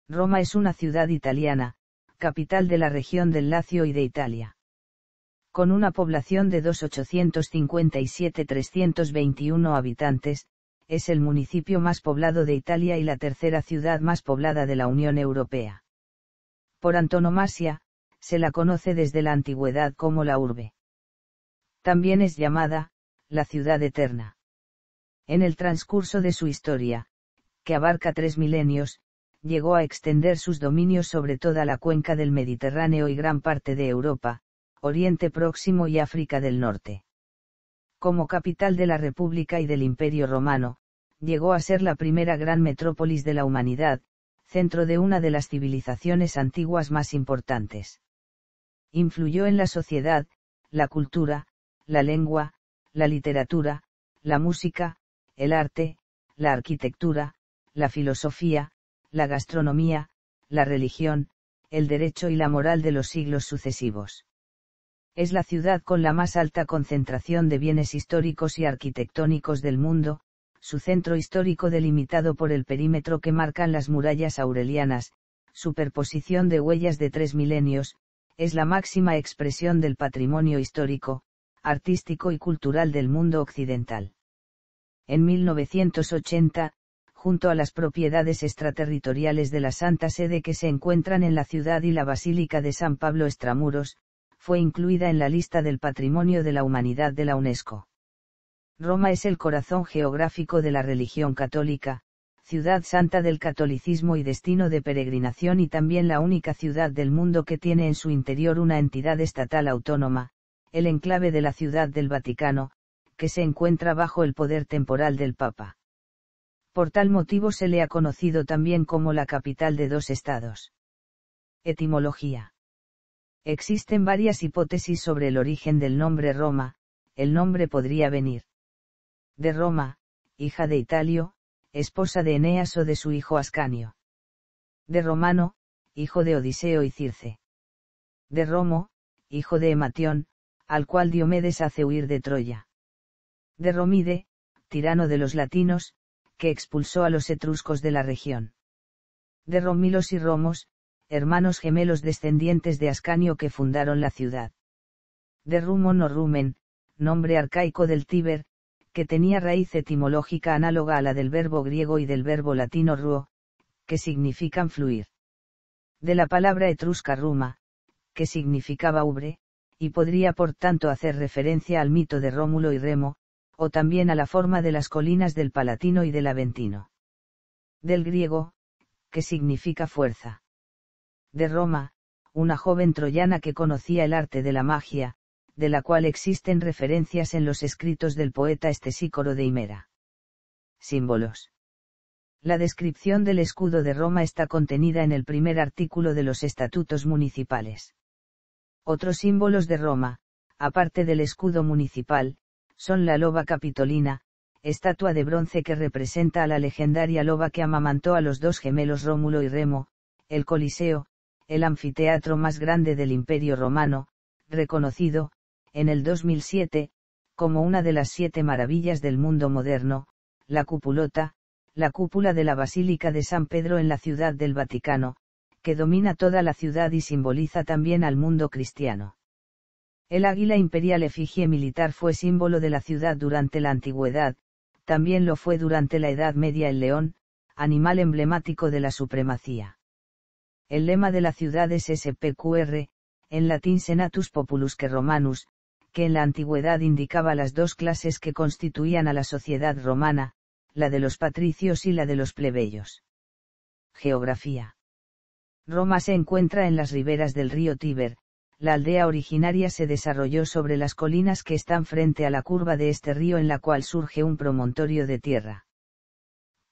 Roma es una ciudad italiana, capital de la región del Lacio y de Italia. Con una población de 2.857.321 habitantes, es el municipio más poblado de Italia y la tercera ciudad más poblada de la Unión Europea. Por antonomasia, se la conoce desde la antigüedad como la urbe. También es llamada, la ciudad eterna. En el transcurso de su historia, que abarca 3 milenios, llegó a extender sus dominios sobre toda la cuenca del Mediterráneo y gran parte de Europa, Oriente Próximo y África del Norte. Como capital de la República y del Imperio Romano, llegó a ser la primera gran metrópolis de la humanidad, centro de una de las civilizaciones antiguas más importantes. Influyó en la sociedad, la cultura, la lengua, la literatura, la música, el arte, la arquitectura, la filosofía, la gastronomía, la religión, el derecho y la moral de los siglos sucesivos. Es la ciudad con la más alta concentración de bienes históricos y arquitectónicos del mundo, su centro histórico delimitado por el perímetro que marcan las murallas aurelianas, superposición de huellas de 3 milenios, es la máxima expresión del patrimonio histórico, artístico y cultural del mundo occidental. En 1980, junto a las propiedades extraterritoriales de la Santa Sede que se encuentran en la ciudad y la Basílica de San Pablo Extramuros, fue incluida en la lista del Patrimonio de la Humanidad de la UNESCO. Roma es el corazón geográfico de la religión católica, ciudad santa del catolicismo y destino de peregrinación y también la única ciudad del mundo que tiene en su interior una entidad estatal autónoma, el enclave de la Ciudad del Vaticano, que se encuentra bajo el poder temporal del Papa. Por tal motivo se le ha conocido también como la capital de 2 estados. Etimología. Existen varias hipótesis sobre el origen del nombre Roma. El nombre podría venir de Roma, hija de Italio, esposa de Eneas o de su hijo Ascanio. De Romano, hijo de Odiseo y Circe. De Romo, hijo de Ematión, al cual Diomedes hace huir de Troya. De Romide, tirano de los latinos, que expulsó a los etruscos de la región. De Romilos y Romos, hermanos gemelos descendientes de Ascanio que fundaron la ciudad. De Rumon o Rumen, nombre arcaico del Tíber, que tenía raíz etimológica análoga a la del verbo griego y del verbo latino ruo, que significan fluir. De la palabra etrusca ruma, que significaba ubre, y podría por tanto hacer referencia al mito de Rómulo y Remo, o también a la forma de las colinas del Palatino y del Aventino. Del griego, que significa fuerza. De Roma, una joven troyana que conocía el arte de la magia, de la cual existen referencias en los escritos del poeta Estesícoro de Himera. Símbolos. La descripción del escudo de Roma está contenida en el primer artículo de los estatutos municipales. Otros símbolos de Roma, aparte del escudo municipal, son la loba capitolina, estatua de bronce que representa a la legendaria loba que amamantó a los 2 gemelos Rómulo y Remo, el Coliseo, el anfiteatro más grande del Imperio Romano, reconocido, en el 2007, como una de las 7 maravillas del mundo moderno, la cupulota, la cúpula de la Basílica de San Pedro en la Ciudad del Vaticano, que domina toda la ciudad y simboliza también al mundo cristiano. El águila imperial efigie militar fue símbolo de la ciudad durante la antigüedad, también lo fue durante la Edad Media el león, animal emblemático de la supremacía. El lema de la ciudad es SPQR, en latín Senatus Populusque Romanus, que en la antigüedad indicaba las 2 clases que constituían a la sociedad romana, la de los patricios y la de los plebeyos. Geografía. Roma se encuentra en las riberas del río Tíber. La aldea originaria se desarrolló sobre las colinas que están frente a la curva de este río en la cual surge un promontorio de tierra.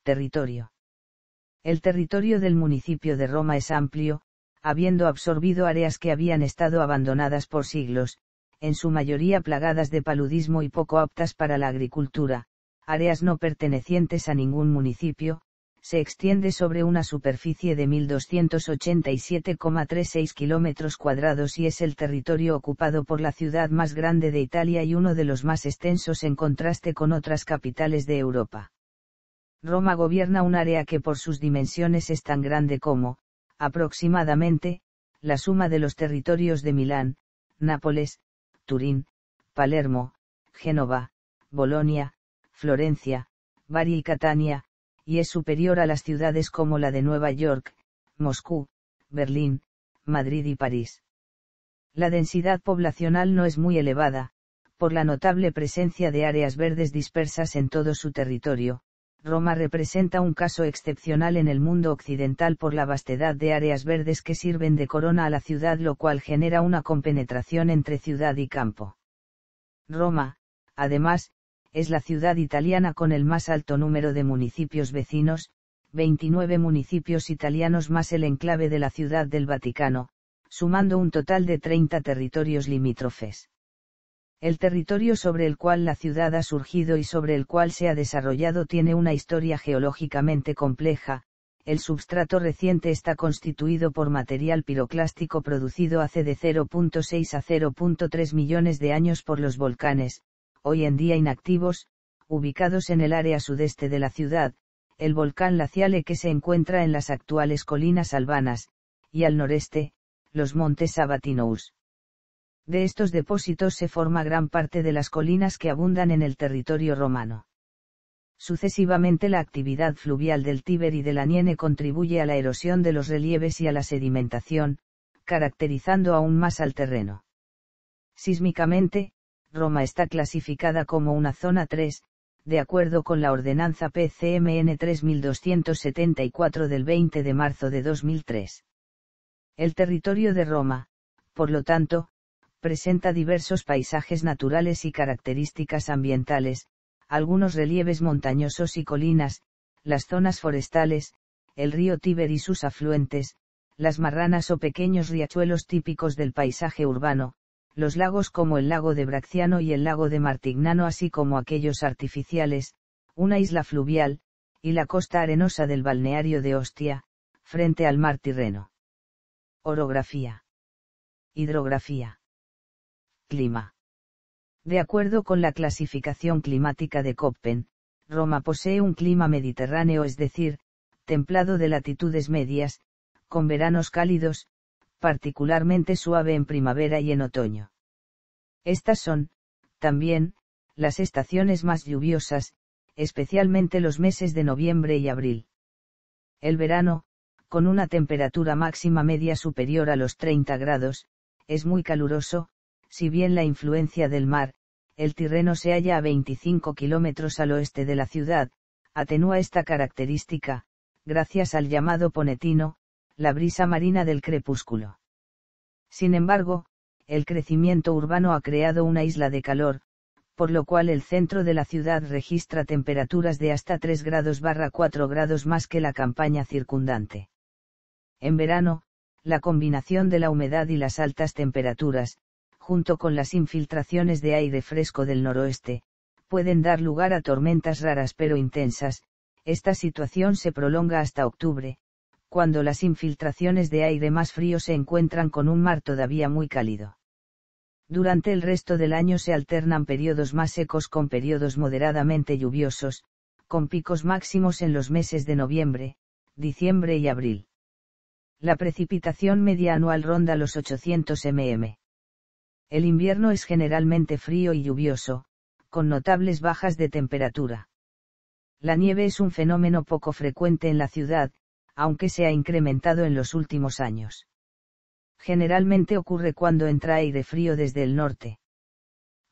Territorio. El territorio del municipio de Roma es amplio, habiendo absorbido áreas que habían estado abandonadas por siglos, en su mayoría plagadas de paludismo y poco aptas para la agricultura, áreas no pertenecientes a ningún municipio, se extiende sobre una superficie de 1.287,36 kilómetros cuadrados y es el territorio ocupado por la ciudad más grande de Italia y uno de los más extensos en contraste con otras capitales de Europa. Roma gobierna un área que por sus dimensiones es tan grande como, Aproximadamente, la suma de los territorios de Milán, Nápoles, Turín, Palermo, Génova, Bolonia, Florencia, Bari y Catania, y es superior a las ciudades como la de Nueva York, Moscú, Berlín, Madrid y París. La densidad poblacional no es muy elevada, por la notable presencia de áreas verdes dispersas en todo su territorio. Roma representa un caso excepcional en el mundo occidental por la vastedad de áreas verdes que sirven de corona a la ciudad, lo cual genera una compenetración entre ciudad y campo. Roma, además, es la ciudad italiana con el más alto número de municipios vecinos, 29 municipios italianos más el enclave de la Ciudad del Vaticano, sumando un total de 30 territorios limítrofes. El territorio sobre el cual la ciudad ha surgido y sobre el cual se ha desarrollado tiene una historia geológicamente compleja. El substrato reciente está constituido por material piroclástico producido hace de 0.6 a 0.3 millones de años por los volcanes, hoy en día inactivos, ubicados en el área sudeste de la ciudad, el volcán Laciale que se encuentra en las actuales colinas albanas, y al noreste, los montes Sabatinous. De estos depósitos se forma gran parte de las colinas que abundan en el territorio romano. Sucesivamente la actividad fluvial del Tíber y del Aniene contribuye a la erosión de los relieves y a la sedimentación, caracterizando aún más al terreno. Sísmicamente, Roma está clasificada como una zona 3, de acuerdo con la ordenanza PCMN 3274 del 20 de marzo de 2003. El territorio de Roma, por lo tanto, presenta diversos paisajes naturales y características ambientales, algunos relieves montañosos y colinas, las zonas forestales, el río Tíber y sus afluentes, las marranas o pequeños riachuelos típicos del paisaje urbano, los lagos como el lago de Bracciano y el lago de Martignano así como aquellos artificiales, una isla fluvial, y la costa arenosa del balneario de Ostia, frente al mar Tirreno. Orografía. Hidrografía. Clima. De acuerdo con la clasificación climática de Köppen, Roma posee un clima mediterráneo, es decir, templado de latitudes medias, con veranos cálidos, particularmente suave en primavera y en otoño. Estas son, también, las estaciones más lluviosas, especialmente los meses de noviembre y abril. El verano, con una temperatura máxima media superior a los 30 grados, es muy caluroso, si bien la influencia del mar, el Tirreno se halla a 25 kilómetros al oeste de la ciudad, atenúa esta característica, gracias al llamado ponetino, la brisa marina del crepúsculo. Sin embargo, el crecimiento urbano ha creado una isla de calor, por lo cual el centro de la ciudad registra temperaturas de hasta 3 grados/4 grados más que la campaña circundante. En verano, la combinación de la humedad y las altas temperaturas, junto con las infiltraciones de aire fresco del noroeste, pueden dar lugar a tormentas raras pero intensas. Esta situación se prolonga hasta octubre, cuando las infiltraciones de aire más frío se encuentran con un mar todavía muy cálido. Durante el resto del año se alternan periodos más secos con periodos moderadamente lluviosos, con picos máximos en los meses de noviembre, diciembre y abril. La precipitación media anual ronda los 800 mm. El invierno es generalmente frío y lluvioso, con notables bajas de temperatura. La nieve es un fenómeno poco frecuente en la ciudad, aunque se ha incrementado en los últimos años. Generalmente ocurre cuando entra aire frío desde el norte.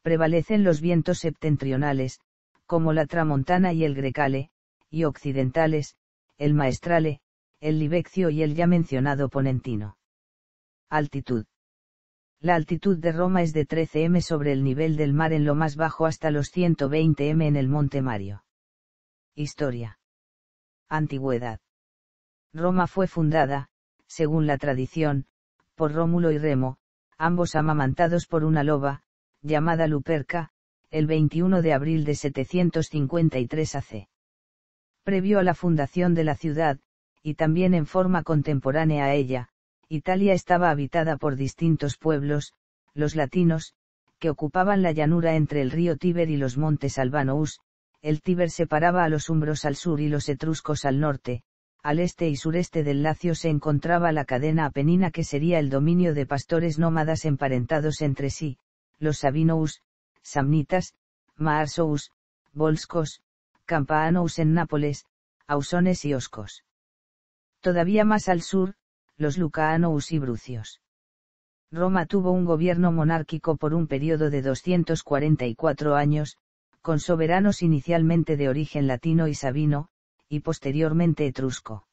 Prevalecen los vientos septentrionales, como la tramontana y el grecale, y occidentales, el maestrale, el libeccio y el ya mencionado ponentino. Altitud. La altitud de Roma es de 13 m sobre el nivel del mar en lo más bajo hasta los 120 m en el Monte Mario. Historia. Antigüedad. Roma fue fundada, según la tradición, por Rómulo y Remo, ambos amamantados por una loba, llamada Luperca, el 21 de abril de 753 AC. Previo a la fundación de la ciudad, y también en forma contemporánea a ella, Italia estaba habitada por distintos pueblos, los latinos, que ocupaban la llanura entre el río Tíber y los montes Albanous. El Tíber separaba a los umbros al sur y los etruscos al norte, Al este y sureste del Lacio se encontraba la cadena apenina que sería el dominio de pastores nómadas emparentados entre sí, los Sabinous, Samnitas, Maarsous, Volscos, Campaanous en Nápoles, Ausones y Oscos. Todavía más al sur, los Lucaanous y Brucios. Roma tuvo un gobierno monárquico por un periodo de 244 años, con soberanos inicialmente de origen latino y sabino, y posteriormente etrusco.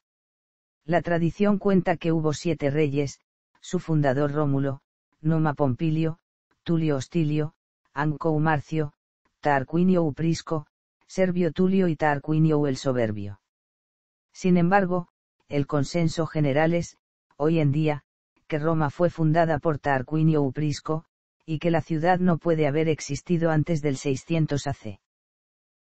La tradición cuenta que hubo 7 reyes, su fundador Rómulo, Numa Pompilio, Tulio Hostilio, Ancou Marcio, Tarquinio Prisco, Servio Tulio y Tarquinio el Soberbio. Sin embargo, el consenso general es, hoy en día, que Roma fue fundada por Tarquinio Prisco, y que la ciudad no puede haber existido antes del 600 AC.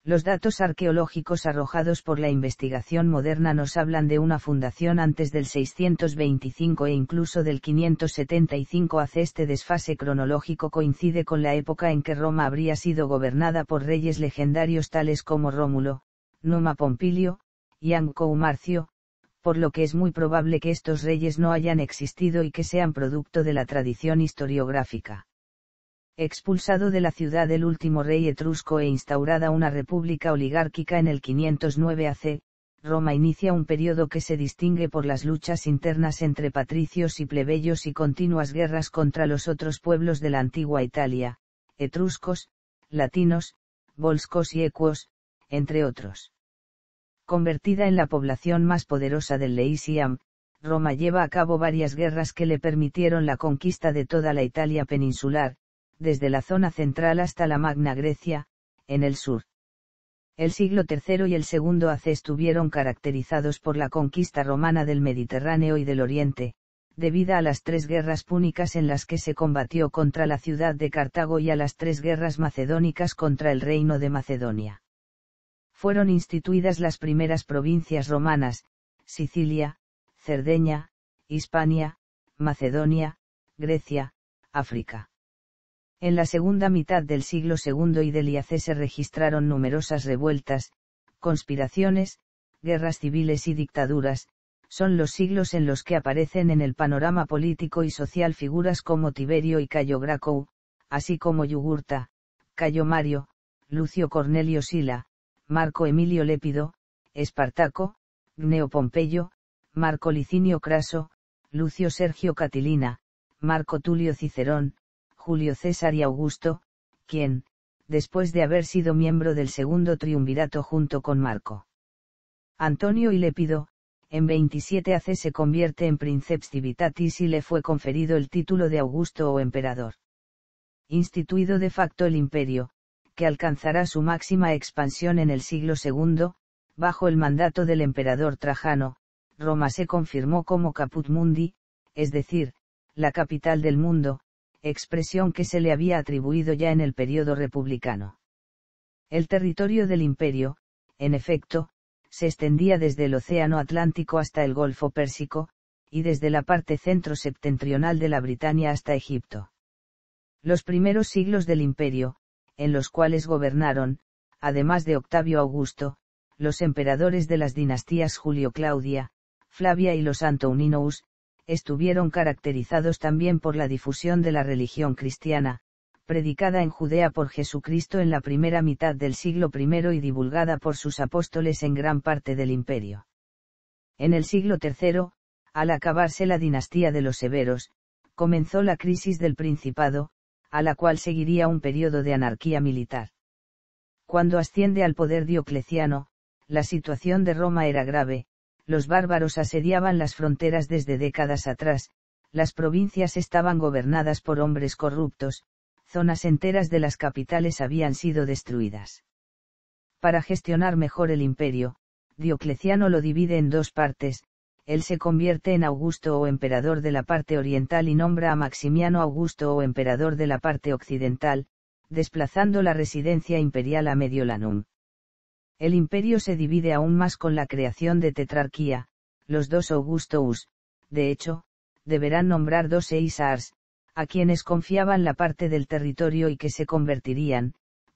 Los datos arqueológicos arrojados por la investigación moderna nos hablan de una fundación antes del 625 e incluso del 575 AC. Este desfase cronológico coincide con la época en que Roma habría sido gobernada por reyes legendarios tales como Rómulo, Numa Pompilio, y Ancou Marcio, por lo que es muy probable que estos reyes no hayan existido y que sean producto de la tradición historiográfica. Expulsado de la ciudad el último rey etrusco e instaurada una república oligárquica en el 509 AC, Roma inicia un periodo que se distingue por las luchas internas entre patricios y plebeyos y continuas guerras contra los otros pueblos de la antigua Italia, etruscos, latinos, volscos y equos, entre otros. Convertida en la población más poderosa del Leisiam, Roma lleva a cabo varias guerras que le permitieron la conquista de toda la Italia peninsular, desde la zona central hasta la Magna Grecia, en el sur. El siglo III y el II AC estuvieron caracterizados por la conquista romana del Mediterráneo y del Oriente, debida a las 3 guerras púnicas en las que se combatió contra la ciudad de Cartago y a las 3 guerras macedónicas contra el reino de Macedonia. Fueron instituidas las primeras provincias romanas, Sicilia, Cerdeña, Hispania, Macedonia, Grecia, África. En la segunda mitad del siglo II y del IAC se registraron numerosas revueltas, conspiraciones, guerras civiles y dictaduras. Son los siglos en los que aparecen en el panorama político y social figuras como Tiberio y Cayo Gracchus, así como Yugurta, Cayo Mario, Lucio Cornelio Sila, Marco Emilio Lépido, Espartaco, Gneo Pompeyo, Marco Licinio Craso, Lucio Sergio Catilina, Marco Tulio Cicerón, Julio César y Augusto, quien, después de haber sido miembro del segundo triunvirato junto con Marco Antonio y Lépido, en 27 AC se convierte en Princeps Civitatis y le fue conferido el título de Augusto o emperador. Instituido de facto el imperio, que alcanzará su máxima expansión en el siglo II, bajo el mandato del emperador Trajano, Roma se confirmó como Caput Mundi, es decir, la capital del mundo, expresión que se le había atribuido ya en el período republicano. El territorio del imperio, en efecto, se extendía desde el Océano Atlántico hasta el Golfo Pérsico, y desde la parte centro-septentrional de la Britania hasta Egipto. Los primeros siglos del imperio, en los cuales gobernaron, además de Octavio Augusto, los emperadores de las dinastías Julio-Claudia, Flavia y los Antoninous, estuvieron caracterizados también por la difusión de la religión cristiana, predicada en Judea por Jesucristo en la primera mitad del siglo I y divulgada por sus apóstoles en gran parte del imperio. En el siglo III, al acabarse la dinastía de los Severos, comenzó la crisis del Principado, a la cual seguiría un periodo de anarquía militar. Cuando asciende al poder Diocleciano, la situación de Roma era grave. Los bárbaros asediaban las fronteras desde décadas atrás, las provincias estaban gobernadas por hombres corruptos, zonas enteras de las capitales habían sido destruidas. Para gestionar mejor el imperio, Diocleciano lo divide en 2 partes, él se convierte en Augusto o emperador de la parte oriental y nombra a Maximiano Augusto o emperador de la parte occidental, desplazando la residencia imperial a Mediolanum. El imperio se divide aún más con la creación de tetrarquía, los 2 Augustos, de hecho, deberán nombrar 2 Eisars, a quienes confiaban la parte del territorio y que se convertirían,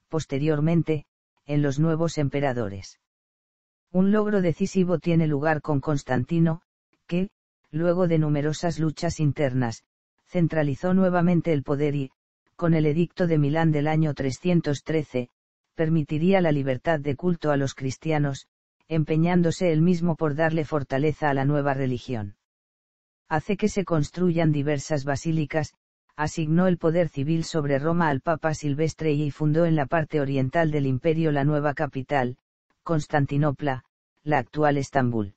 posteriormente, en los nuevos emperadores. Un logro decisivo tiene lugar con Constantino, que, luego de numerosas luchas internas, centralizó nuevamente el poder y, con el Edicto de Milán del año 313, permitiría la libertad de culto a los cristianos, empeñándose él mismo por darle fortaleza a la nueva religión. Hace que se construyan diversas basílicas, asignó el poder civil sobre Roma al Papa Silvestre y fundó en la parte oriental del imperio la nueva capital, Constantinopla, la actual Estambul.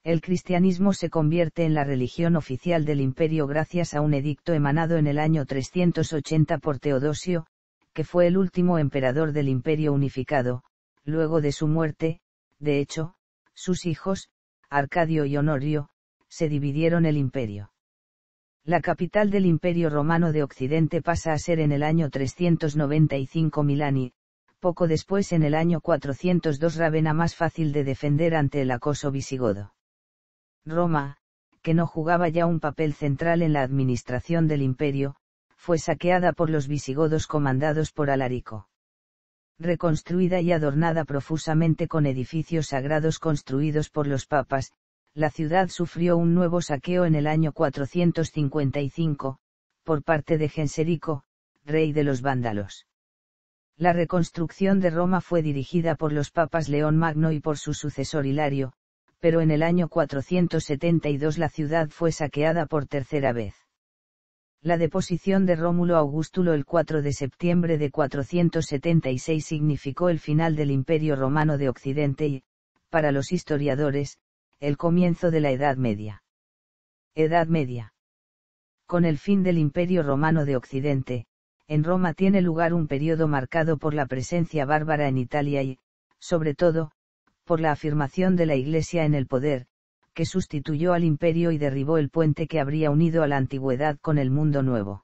El cristianismo se convierte en la religión oficial del imperio gracias a un edicto emanado en el año 380 por Teodosio, que fue el último emperador del imperio unificado. Luego de su muerte, de hecho, sus hijos, Arcadio y Honorio, se dividieron el imperio. La capital del Imperio Romano de Occidente pasa a ser en el año 395 Milán y, poco después en el año 402 Rávena, más fácil de defender ante el acoso visigodo. Roma, que no jugaba ya un papel central en la administración del imperio, fue saqueada por los visigodos comandados por Alarico. Reconstruida y adornada profusamente con edificios sagrados construidos por los papas, la ciudad sufrió un nuevo saqueo en el año 455, por parte de Genserico, rey de los vándalos. La reconstrucción de Roma fue dirigida por los papas León Magno y por su sucesor Hilario, pero en el año 472 la ciudad fue saqueada por tercera vez. La deposición de Rómulo Augustulo el 4 de septiembre de 476 significó el final del Imperio Romano de Occidente y, para los historiadores, el comienzo de la Edad Media. Edad Media. Con el fin del Imperio Romano de Occidente, en Roma tiene lugar un periodo marcado por la presencia bárbara en Italia y, sobre todo, por la afirmación de la Iglesia en el poder, que sustituyó al imperio y derribó el puente que habría unido a la antigüedad con el mundo nuevo.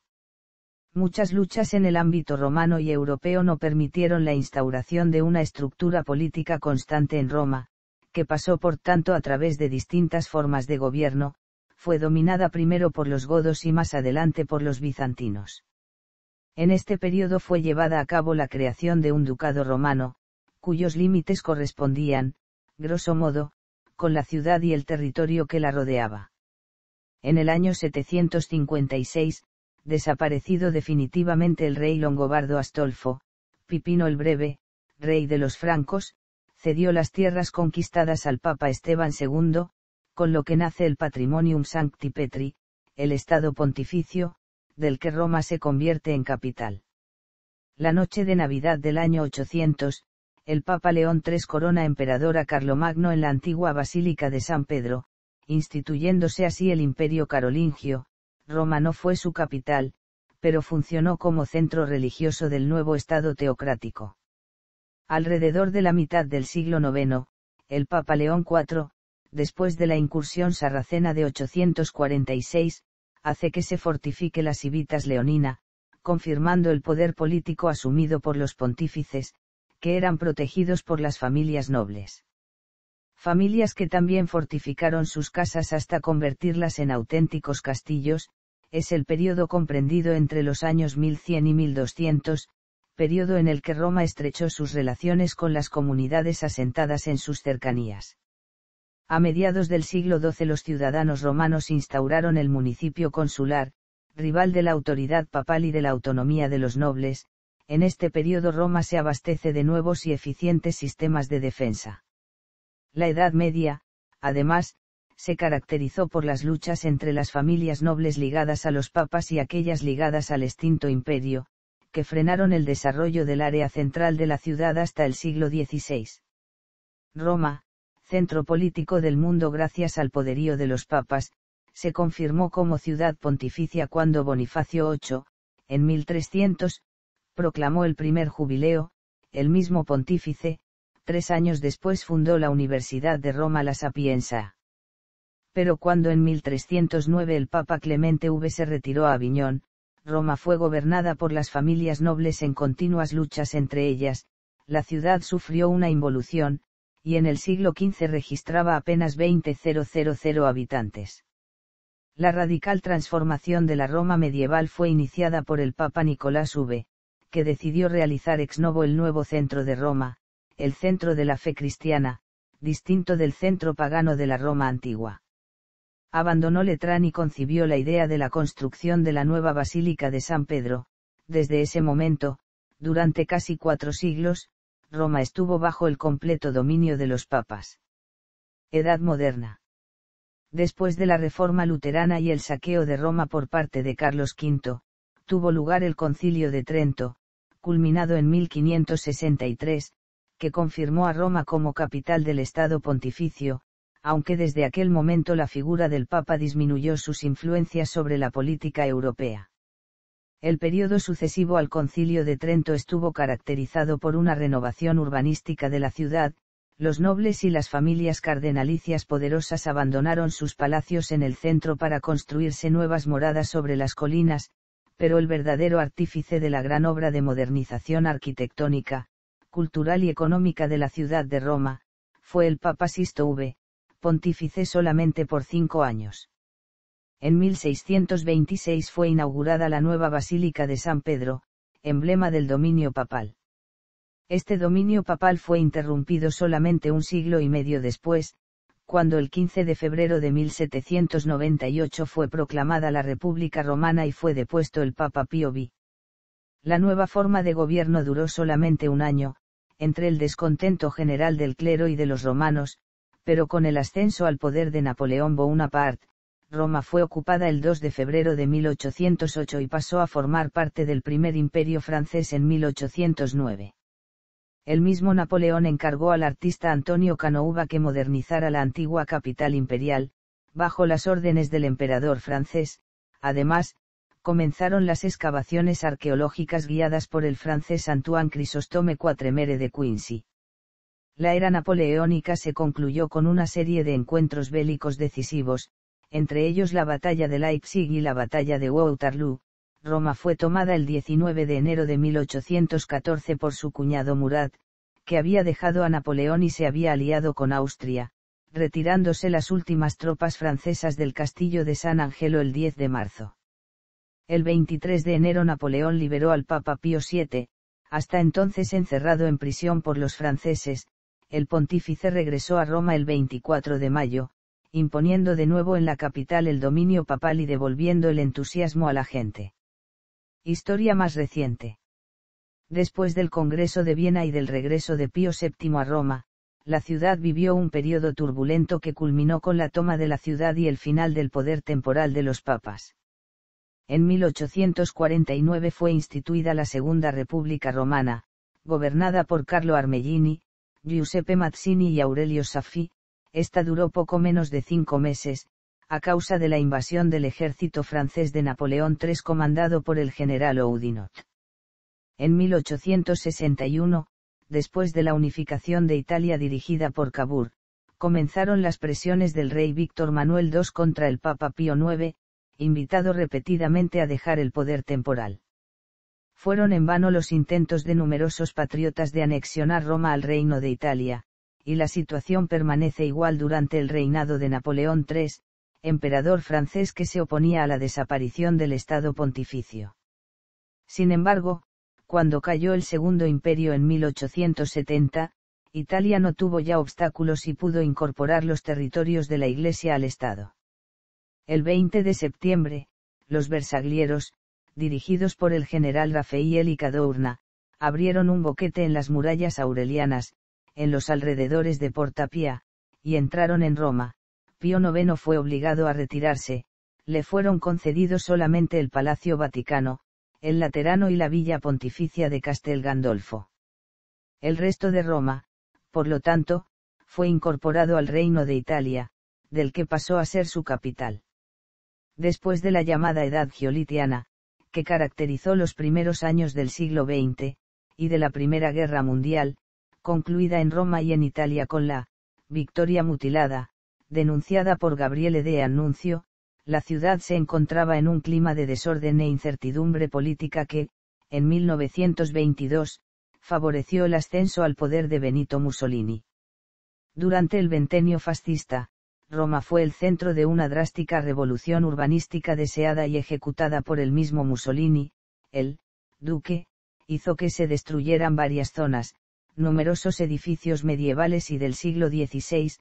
Muchas luchas en el ámbito romano y europeo no permitieron la instauración de una estructura política constante en Roma, que pasó por tanto a través de distintas formas de gobierno, fue dominada primero por los godos y más adelante por los bizantinos. En este periodo fue llevada a cabo la creación de un ducado romano, cuyos límites correspondían, grosso modo, con la ciudad y el territorio que la rodeaba. En el año 756, desaparecido definitivamente el rey longobardo Astolfo, Pipino el Breve, rey de los francos, cedió las tierras conquistadas al Papa Esteban II, con lo que nace el Patrimonium Sancti Petri, el Estado Pontificio, del que Roma se convierte en capital. La noche de Navidad del año 800, el Papa León III corona emperador a Carlomagno en la antigua Basílica de San Pedro, instituyéndose así el Imperio Carolingio. Roma no fue su capital, pero funcionó como centro religioso del nuevo Estado teocrático. Alrededor de la mitad del siglo IX, el Papa León IV, después de la incursión sarracena de 846, hace que se fortifique la civitas leonina, confirmando el poder político asumido por los pontífices, que eran protegidos por las familias nobles. Familias que también fortificaron sus casas hasta convertirlas en auténticos castillos. Es el periodo comprendido entre los años 1100 y 1200, periodo en el que Roma estrechó sus relaciones con las comunidades asentadas en sus cercanías. A mediados del siglo XII los ciudadanos romanos instauraron el municipio consular, rival de la autoridad papal y de la autonomía de los nobles. En este periodo Roma se abastece de nuevos y eficientes sistemas de defensa. La Edad Media, además, se caracterizó por las luchas entre las familias nobles ligadas a los papas y aquellas ligadas al extinto imperio, que frenaron el desarrollo del área central de la ciudad hasta el siglo XVI. Roma, centro político del mundo gracias al poderío de los papas, se confirmó como ciudad pontificia cuando Bonifacio VIII, en 1300, proclamó el primer jubileo. El mismo pontífice, 3 años después fundó la Universidad de Roma La Sapienza. Pero cuando en 1309 el Papa Clemente V se retiró a Aviñón, Roma fue gobernada por las familias nobles en continuas luchas entre ellas. La ciudad sufrió una involución, y en el siglo XV registraba apenas 20.000 habitantes. La radical transformación de la Roma medieval fue iniciada por el Papa Nicolás V, que decidió realizar ex novo el nuevo centro de Roma, el centro de la fe cristiana, distinto del centro pagano de la Roma antigua. Abandonó Letrán y concibió la idea de la construcción de la nueva Basílica de San Pedro. Desde ese momento, durante casi 4 siglos, Roma estuvo bajo el completo dominio de los papas. Edad moderna. Después de la Reforma luterana y el saqueo de Roma por parte de Carlos V, tuvo lugar el Concilio de Trento, culminado en 1563, que confirmó a Roma como capital del Estado Pontificio, aunque desde aquel momento la figura del Papa disminuyó sus influencias sobre la política europea. El período sucesivo al Concilio de Trento estuvo caracterizado por una renovación urbanística de la ciudad. Los nobles y las familias cardenalicias poderosas abandonaron sus palacios en el centro para construirse nuevas moradas sobre las colinas, pero el verdadero artífice de la gran obra de modernización arquitectónica, cultural y económica de la ciudad de Roma, fue el Papa Sisto V, pontífice solamente por 5 años. En 1626 fue inaugurada la nueva Basílica de San Pedro, emblema del dominio papal. Este dominio papal fue interrumpido solamente un siglo y medio después, cuando el 15 de febrero de 1798 fue proclamada la República Romana y fue depuesto el Papa Pío V. La nueva forma de gobierno duró solamente un año, entre el descontento general del clero y de los romanos, pero con el ascenso al poder de Napoleón Bonaparte, Roma fue ocupada el 2 de febrero de 1808 y pasó a formar parte del primer imperio francés en 1809. El mismo Napoleón encargó al artista Antonio Canova que modernizara la antigua capital imperial, bajo las órdenes del emperador francés. Además, comenzaron las excavaciones arqueológicas guiadas por el francés Antoine Chrysostome Quatremère de Quincy. La era napoleónica se concluyó con una serie de encuentros bélicos decisivos, entre ellos la batalla de Leipzig y la batalla de Waterloo. Roma fue tomada el 19 de enero de 1814 por su cuñado Murat, que había dejado a Napoleón y se había aliado con Austria, retirándose las últimas tropas francesas del castillo de San Angelo el 10 de marzo. El 23 de enero Napoleón liberó al Papa Pío VII, hasta entonces encerrado en prisión por los franceses. El pontífice regresó a Roma el 24 de mayo, imponiendo de nuevo en la capital el dominio papal y devolviendo el entusiasmo a la gente. Historia más reciente. Después del Congreso de Viena y del regreso de Pío VII a Roma, la ciudad vivió un periodo turbulento que culminó con la toma de la ciudad y el final del poder temporal de los papas. En 1849 fue instituida la Segunda República Romana, gobernada por Carlo Armellini, Giuseppe Mazzini y Aurelio Saffi. Esta duró poco menos de 5 meses, a causa de la invasión del ejército francés de Napoleón III comandado por el general Oudinot. En 1861, después de la unificación de Italia dirigida por Cavour, comenzaron las presiones del rey Víctor Manuel II contra el Papa Pío IX, invitado repetidamente a dejar el poder temporal. Fueron en vano los intentos de numerosos patriotas de anexionar Roma al Reino de Italia, y la situación permanece igual durante el reinado de Napoleón III, emperador francés que se oponía a la desaparición del Estado Pontificio. Sin embargo, cuando cayó el Segundo Imperio en 1870, Italia no tuvo ya obstáculos y pudo incorporar los territorios de la Iglesia al Estado. El 20 de septiembre, los bersaglieros, dirigidos por el general Raffaele Cadorna, abrieron un boquete en las murallas aurelianas, en los alrededores de Porta Pia, y entraron en Roma. Pío IX fue obligado a retirarse, le fueron concedidos solamente el Palacio Vaticano, el Laterano y la Villa Pontificia de Castel Gandolfo. El resto de Roma, por lo tanto, fue incorporado al Reino de Italia, del que pasó a ser su capital. Después de la llamada Edad Giolitiana, que caracterizó los primeros años del siglo XX, y de la Primera Guerra Mundial, concluida en Roma y en Italia con la Victoria mutilada, denunciada por Gabriele de Annunzio, la ciudad se encontraba en un clima de desorden e incertidumbre política que, en 1922, favoreció el ascenso al poder de Benito Mussolini. Durante el ventenio fascista, Roma fue el centro de una drástica revolución urbanística deseada y ejecutada por el mismo Mussolini. El duque hizo que se destruyeran varias zonas, numerosos edificios medievales y del siglo XVI,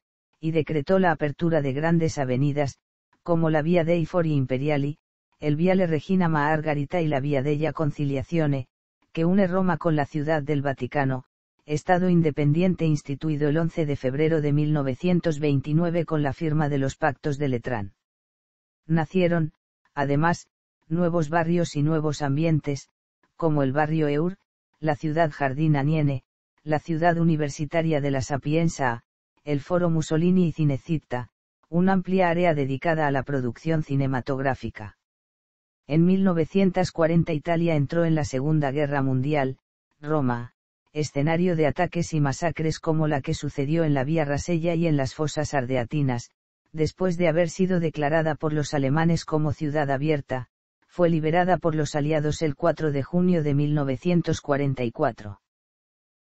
y decretó la apertura de grandes avenidas, como la Via dei Fori Imperiali, el Viale Regina Margherita y la Via della Conciliazione, que une Roma con la Ciudad del Vaticano, Estado independiente instituido el 11 de febrero de 1929 con la firma de los Pactos de Letrán. Nacieron, además, nuevos barrios y nuevos ambientes, como el barrio Eur, la ciudad Jardín Aniene, la ciudad universitaria de la Sapienza, el Foro Mussolini y Cinecittà, una amplia área dedicada a la producción cinematográfica. En 1940 Italia entró en la Segunda Guerra Mundial, Roma, escenario de ataques y masacres como la que sucedió en la Vía Rasella y en las fosas ardeatinas, después de haber sido declarada por los alemanes como ciudad abierta, fue liberada por los aliados el 4 de junio de 1944.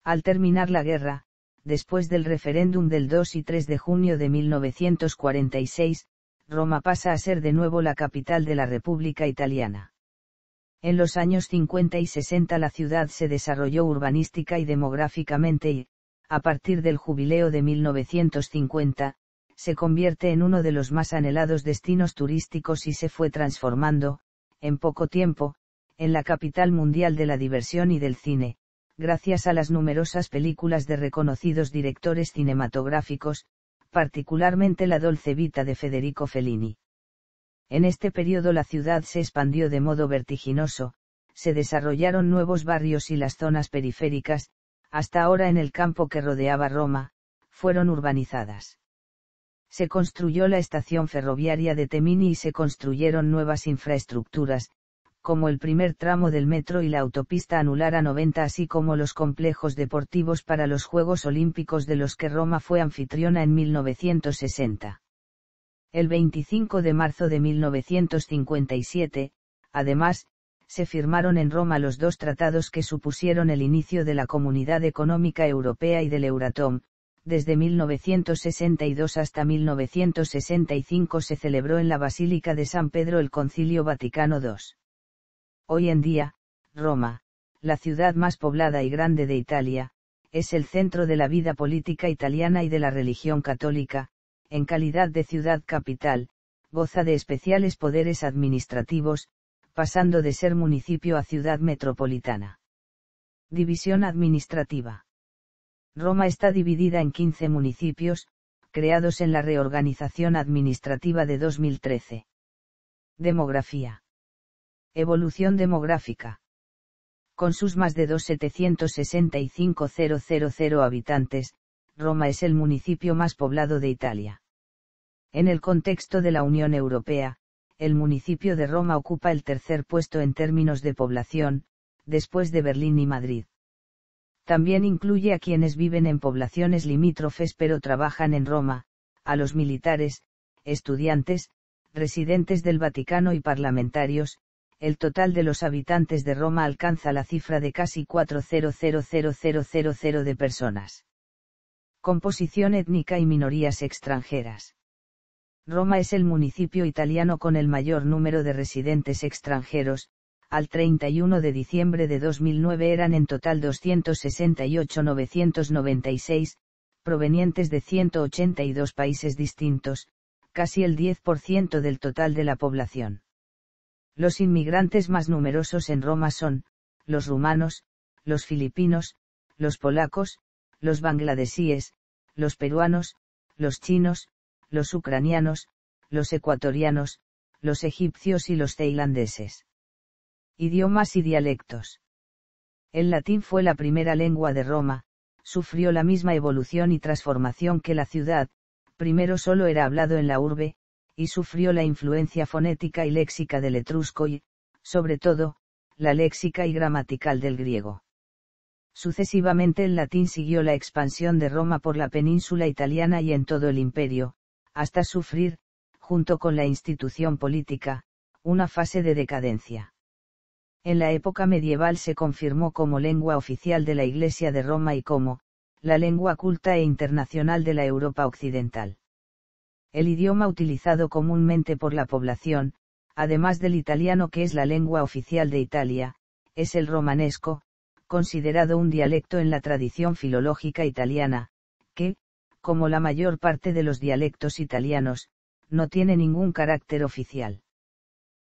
Al terminar la guerra, después del referéndum del 2 y 3 de junio de 1946, Roma pasa a ser de nuevo la capital de la República Italiana. En los años 50 y 60 la ciudad se desarrolló urbanística y demográficamente y, a partir del jubileo de 1950, se convierte en uno de los más anhelados destinos turísticos y se fue transformando, en poco tiempo, en la capital mundial de la diversión y del cine, gracias a las numerosas películas de reconocidos directores cinematográficos, particularmente La Dolce Vita de Federico Fellini. En este periodo la ciudad se expandió de modo vertiginoso, se desarrollaron nuevos barrios y las zonas periféricas, hasta ahora en el campo que rodeaba Roma, fueron urbanizadas. Se construyó la estación ferroviaria de Temini y se construyeron nuevas infraestructuras, como el primer tramo del metro y la autopista Anulara 90, así como los complejos deportivos para los Juegos Olímpicos de los que Roma fue anfitriona en 1960. El 25 de marzo de 1957, además, se firmaron en Roma los dos tratados que supusieron el inicio de la Comunidad Económica Europea y del Euratom. Desde 1962 hasta 1965 se celebró en la Basílica de San Pedro el Concilio Vaticano II. Hoy en día, Roma, la ciudad más poblada y grande de Italia, es el centro de la vida política italiana y de la religión católica. En calidad de ciudad capital, goza de especiales poderes administrativos, pasando de ser municipio a ciudad metropolitana. División administrativa. Roma está dividida en 15 municipios, creados en la reorganización administrativa de 2013. Demografía. Evolución demográfica. Con sus más de 2.765.000 habitantes, Roma es el municipio más poblado de Italia. En el contexto de la Unión Europea, el municipio de Roma ocupa el tercer puesto en términos de población, después de Berlín y Madrid. También incluye a quienes viven en poblaciones limítrofes pero trabajan en Roma, a los militares, estudiantes, residentes del Vaticano y parlamentarios. El total de los habitantes de Roma alcanza la cifra de casi 400.000 de personas. Composición étnica y minorías extranjeras. Roma es el municipio italiano con el mayor número de residentes extranjeros. Al 31 de diciembre de 2009 eran en total 268.996, provenientes de 182 países distintos, casi el 10% del total de la población. Los inmigrantes más numerosos en Roma son, los rumanos, los filipinos, los polacos, los bangladesíes, los peruanos, los chinos, los ucranianos, los ecuatorianos, los egipcios y los tailandeses. Idiomas y dialectos. El latín fue la primera lengua de Roma, sufrió la misma evolución y transformación que la ciudad, primero solo era hablado en la urbe, y sufrió la influencia fonética y léxica del etrusco y, sobre todo, la léxica y gramatical del griego. Sucesivamente el latín siguió la expansión de Roma por la península italiana y en todo el imperio, hasta sufrir, junto con la institución política, una fase de decadencia. En la época medieval se confirmó como lengua oficial de la Iglesia de Roma y como, la lengua culta e internacional de la Europa occidental. El idioma utilizado comúnmente por la población, además del italiano que es la lengua oficial de Italia, es el romanesco, considerado un dialecto en la tradición filológica italiana, que, como la mayor parte de los dialectos italianos, no tiene ningún carácter oficial.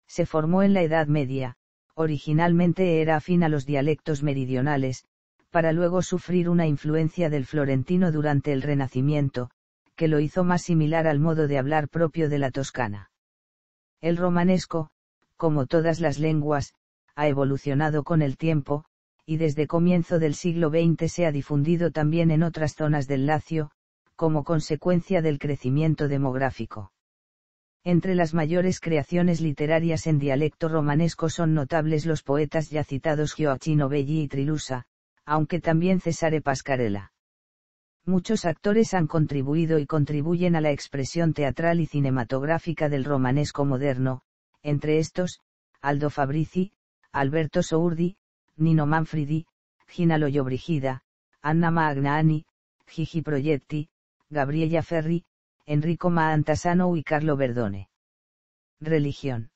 Se formó en la Edad Media, originalmente era afín a los dialectos meridionales, para luego sufrir una influencia del florentino durante el Renacimiento, que lo hizo más similar al modo de hablar propio de la Toscana. El romanesco, como todas las lenguas, ha evolucionado con el tiempo, y desde comienzo del siglo XX se ha difundido también en otras zonas del Lacio, como consecuencia del crecimiento demográfico. Entre las mayores creaciones literarias en dialecto romanesco son notables los poetas ya citados Gioacchino Belli y Trilusa, aunque también Cesare Pascarella. Muchos actores han contribuido y contribuyen a la expresión teatral y cinematográfica del romanesco moderno, entre estos, Aldo Fabrizi, Alberto Sourdi, Nino Manfredi, Gina Lollobrigida, Anna Magnani, Gigi Proietti, Gabriella Ferri, Enrico Maantasano y Carlo Verdone. Religión.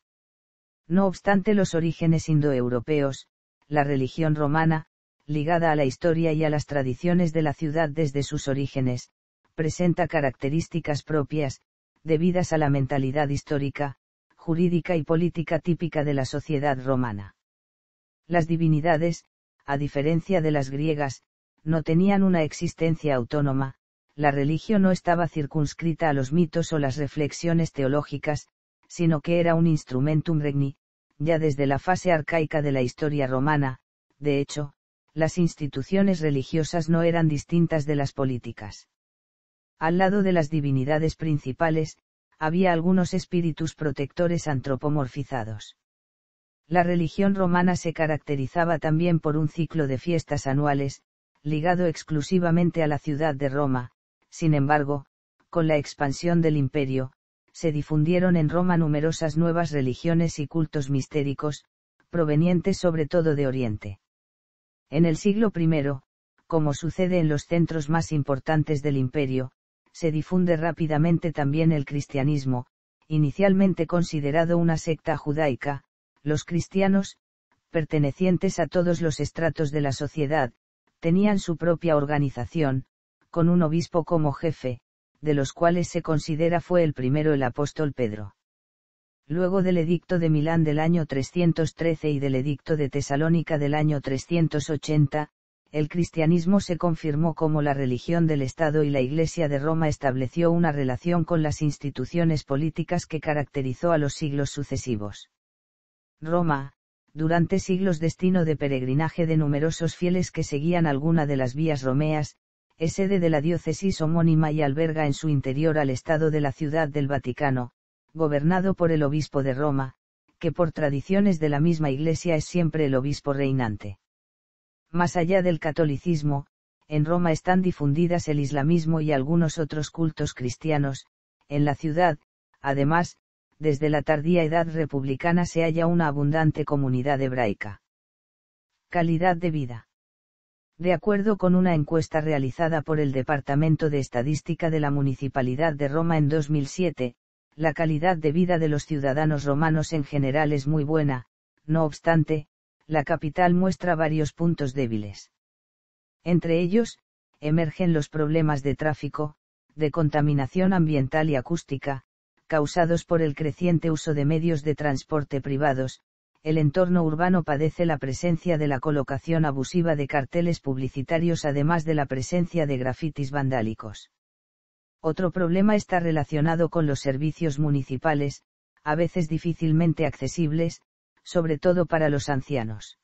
No obstante los orígenes indoeuropeos, la religión romana, ligada a la historia y a las tradiciones de la ciudad desde sus orígenes, presenta características propias, debidas a la mentalidad histórica, jurídica y política típica de la sociedad romana. Las divinidades, a diferencia de las griegas, no tenían una existencia autónoma, la religión no estaba circunscrita a los mitos o las reflexiones teológicas, sino que era un instrumentum regni, ya desde la fase arcaica de la historia romana. De hecho, las instituciones religiosas no eran distintas de las políticas. Al lado de las divinidades principales, había algunos espíritus protectores antropomorfizados. La religión romana se caracterizaba también por un ciclo de fiestas anuales, ligado exclusivamente a la ciudad de Roma. Sin embargo, con la expansión del imperio, se difundieron en Roma numerosas nuevas religiones y cultos mistéricos, provenientes sobre todo de Oriente. En el siglo I, como sucede en los centros más importantes del imperio, se difunde rápidamente también el cristianismo, inicialmente considerado una secta judaica. Los cristianos, pertenecientes a todos los estratos de la sociedad, tenían su propia organización, con un obispo como jefe, de los cuales se considera fue el primero el apóstol Pedro. Luego del edicto de Milán del año 313 y del edicto de Tesalónica del año 380, el cristianismo se confirmó como la religión del Estado y la Iglesia de Roma estableció una relación con las instituciones políticas que caracterizó a los siglos sucesivos. Roma, durante siglos destino de peregrinaje de numerosos fieles que seguían alguna de las vías romeas, es sede de la diócesis homónima y alberga en su interior al Estado de la Ciudad del Vaticano, gobernado por el obispo de Roma, que por tradiciones de la misma Iglesia es siempre el obispo reinante. Más allá del catolicismo, en Roma están difundidas el islamismo y algunos otros cultos cristianos. En la ciudad, además, desde la tardía edad republicana se halla una abundante comunidad hebraica. Calidad de vida. De acuerdo con una encuesta realizada por el Departamento de Estadística de la Municipalidad de Roma en 2007, la calidad de vida de los ciudadanos romanos en general es muy buena. No obstante, la capital muestra varios puntos débiles. Entre ellos, emergen los problemas de tráfico, de contaminación ambiental y acústica, causados por el creciente uso de medios de transporte privados. El entorno urbano padece la presencia de la colocación abusiva de carteles publicitarios además de la presencia de grafitis vandálicos. Otro problema está relacionado con los servicios municipales, a veces difícilmente accesibles, sobre todo para los ancianos.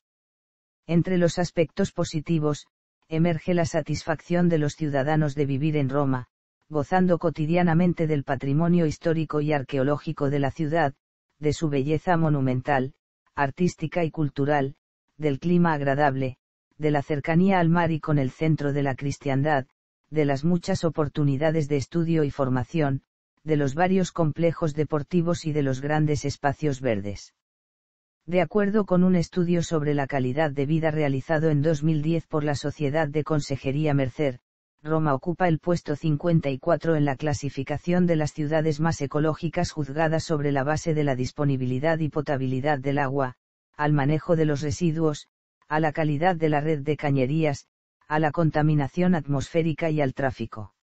Entre los aspectos positivos, emerge la satisfacción de los ciudadanos de vivir en Roma, gozando cotidianamente del patrimonio histórico y arqueológico de la ciudad, de su belleza monumental, artística y cultural, del clima agradable, de la cercanía al mar y con el centro de la cristiandad, de las muchas oportunidades de estudio y formación, de los varios complejos deportivos y de los grandes espacios verdes. De acuerdo con un estudio sobre la calidad de vida realizado en 2010 por la Sociedad de Consejería Mercer, Roma ocupa el puesto 54 en la clasificación de las ciudades más ecológicas juzgadas sobre la base de la disponibilidad y potabilidad del agua, al manejo de los residuos, a la calidad de la red de cañerías, a la contaminación atmosférica y al tráfico.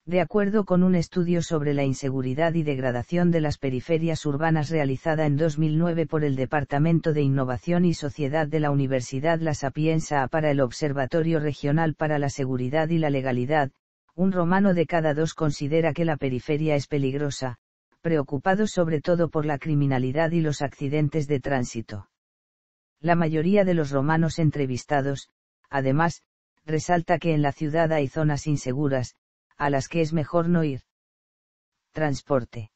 De acuerdo con un estudio sobre la inseguridad y degradación de las periferias urbanas realizada en 2009 por el Departamento de Innovación y Sociedad de la Universidad La Sapienza para el Observatorio Regional para la Seguridad y la Legalidad, un romano de cada dos considera que la periferia es peligrosa, preocupado sobre todo por la criminalidad y los accidentes de tránsito. La mayoría de los romanos entrevistados, además, resalta que en la ciudad hay zonas inseguras, a las que es mejor no ir. Transporte.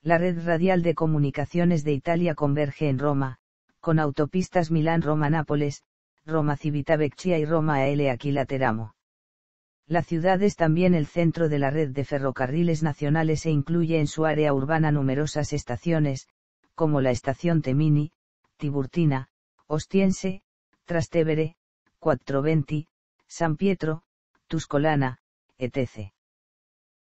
La red radial de comunicaciones de Italia converge en Roma, con autopistas Milán-Roma-Nápoles, Roma-Civitavecchia y Roma-Aquila Teramo. La ciudad es también el centro de la red de ferrocarriles nacionales e incluye en su área urbana numerosas estaciones, como la estación Temini, Tiburtina, Ostiense, Trastevere, Quattrobenti, San Pietro, Tuscolana, etc.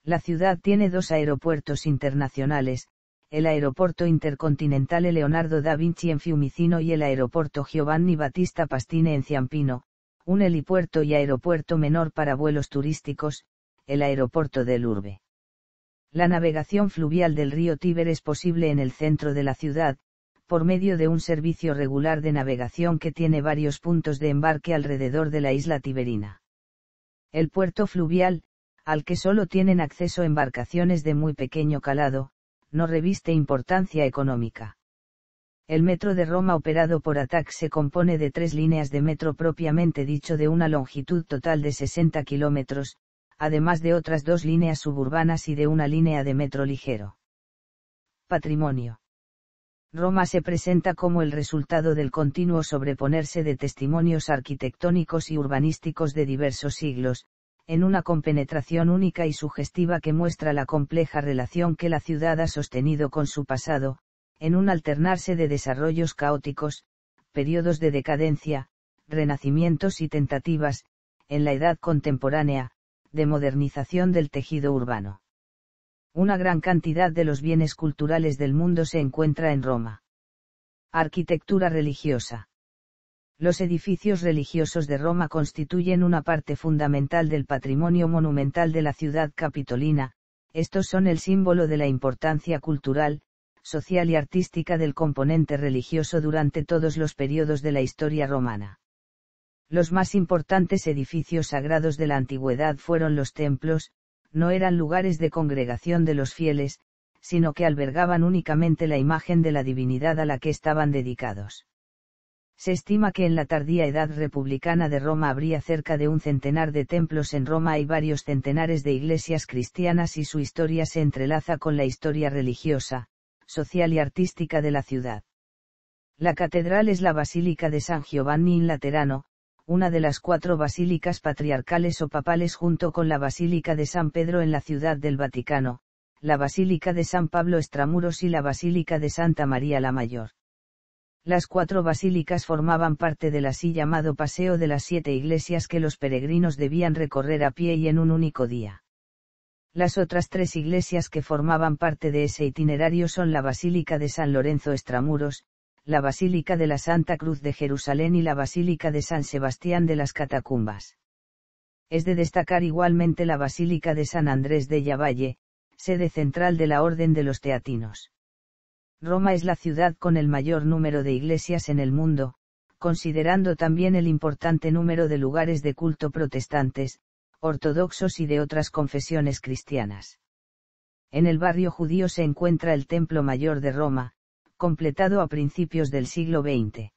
La ciudad tiene dos aeropuertos internacionales, el Aeroporto Intercontinentale Leonardo da Vinci en Fiumicino y el Aeroporto Giovanni Battista Pastine en Ciampino, un helipuerto y aeropuerto menor para vuelos turísticos, el Aeroporto del Urbe. La navegación fluvial del río Tíber es posible en el centro de la ciudad, por medio de un servicio regular de navegación que tiene varios puntos de embarque alrededor de la isla tiberina. El puerto fluvial, al que solo tienen acceso embarcaciones de muy pequeño calado, no reviste importancia económica. El metro de Roma operado por ATAC se compone de 3 líneas de metro propiamente dicho de una longitud total de 60 kilómetros, además de otras 2 líneas suburbanas y de una línea de metro ligero. Patrimonio. Roma se presenta como el resultado del continuo sobreponerse de testimonios arquitectónicos y urbanísticos de diversos siglos, en una compenetración única y sugestiva que muestra la compleja relación que la ciudad ha sostenido con su pasado, en un alternarse de desarrollos caóticos, periodos de decadencia, renacimientos y tentativas, en la edad contemporánea, de modernización del tejido urbano. Una gran cantidad de los bienes culturales del mundo se encuentra en Roma. Arquitectura religiosa. Los edificios religiosos de Roma constituyen una parte fundamental del patrimonio monumental de la ciudad capitolina, estos son el símbolo de la importancia cultural, social y artística del componente religioso durante todos los periodos de la historia romana. Los más importantes edificios sagrados de la antigüedad fueron los templos, no eran lugares de congregación de los fieles, sino que albergaban únicamente la imagen de la divinidad a la que estaban dedicados. Se estima que en la tardía edad republicana de Roma habría cerca de un centenar de templos en Roma y varios centenares de iglesias cristianas y su historia se entrelaza con la historia religiosa, social y artística de la ciudad. La catedral es la Basílica de San Giovanni in Laterano, una de las 4 basílicas patriarcales o papales junto con la Basílica de San Pedro en la Ciudad del Vaticano, la Basílica de San Pablo Extramuros y la Basílica de Santa María la Mayor. Las 4 basílicas formaban parte del así llamado Paseo de las 7 iglesias que los peregrinos debían recorrer a pie y en un único día. Las otras 3 iglesias que formaban parte de ese itinerario son la Basílica de San Lorenzo Extramuros, la Basílica de la Santa Cruz de Jerusalén y la Basílica de San Sebastián de las Catacumbas. Es de destacar igualmente la Basílica de San Andrés de Llavalle, sede central de la Orden de los Teatinos. Roma es la ciudad con el mayor número de iglesias en el mundo, considerando también el importante número de lugares de culto protestantes, ortodoxos y de otras confesiones cristianas. En el barrio judío se encuentra el Templo Mayor de Roma, completado a principios del siglo XX.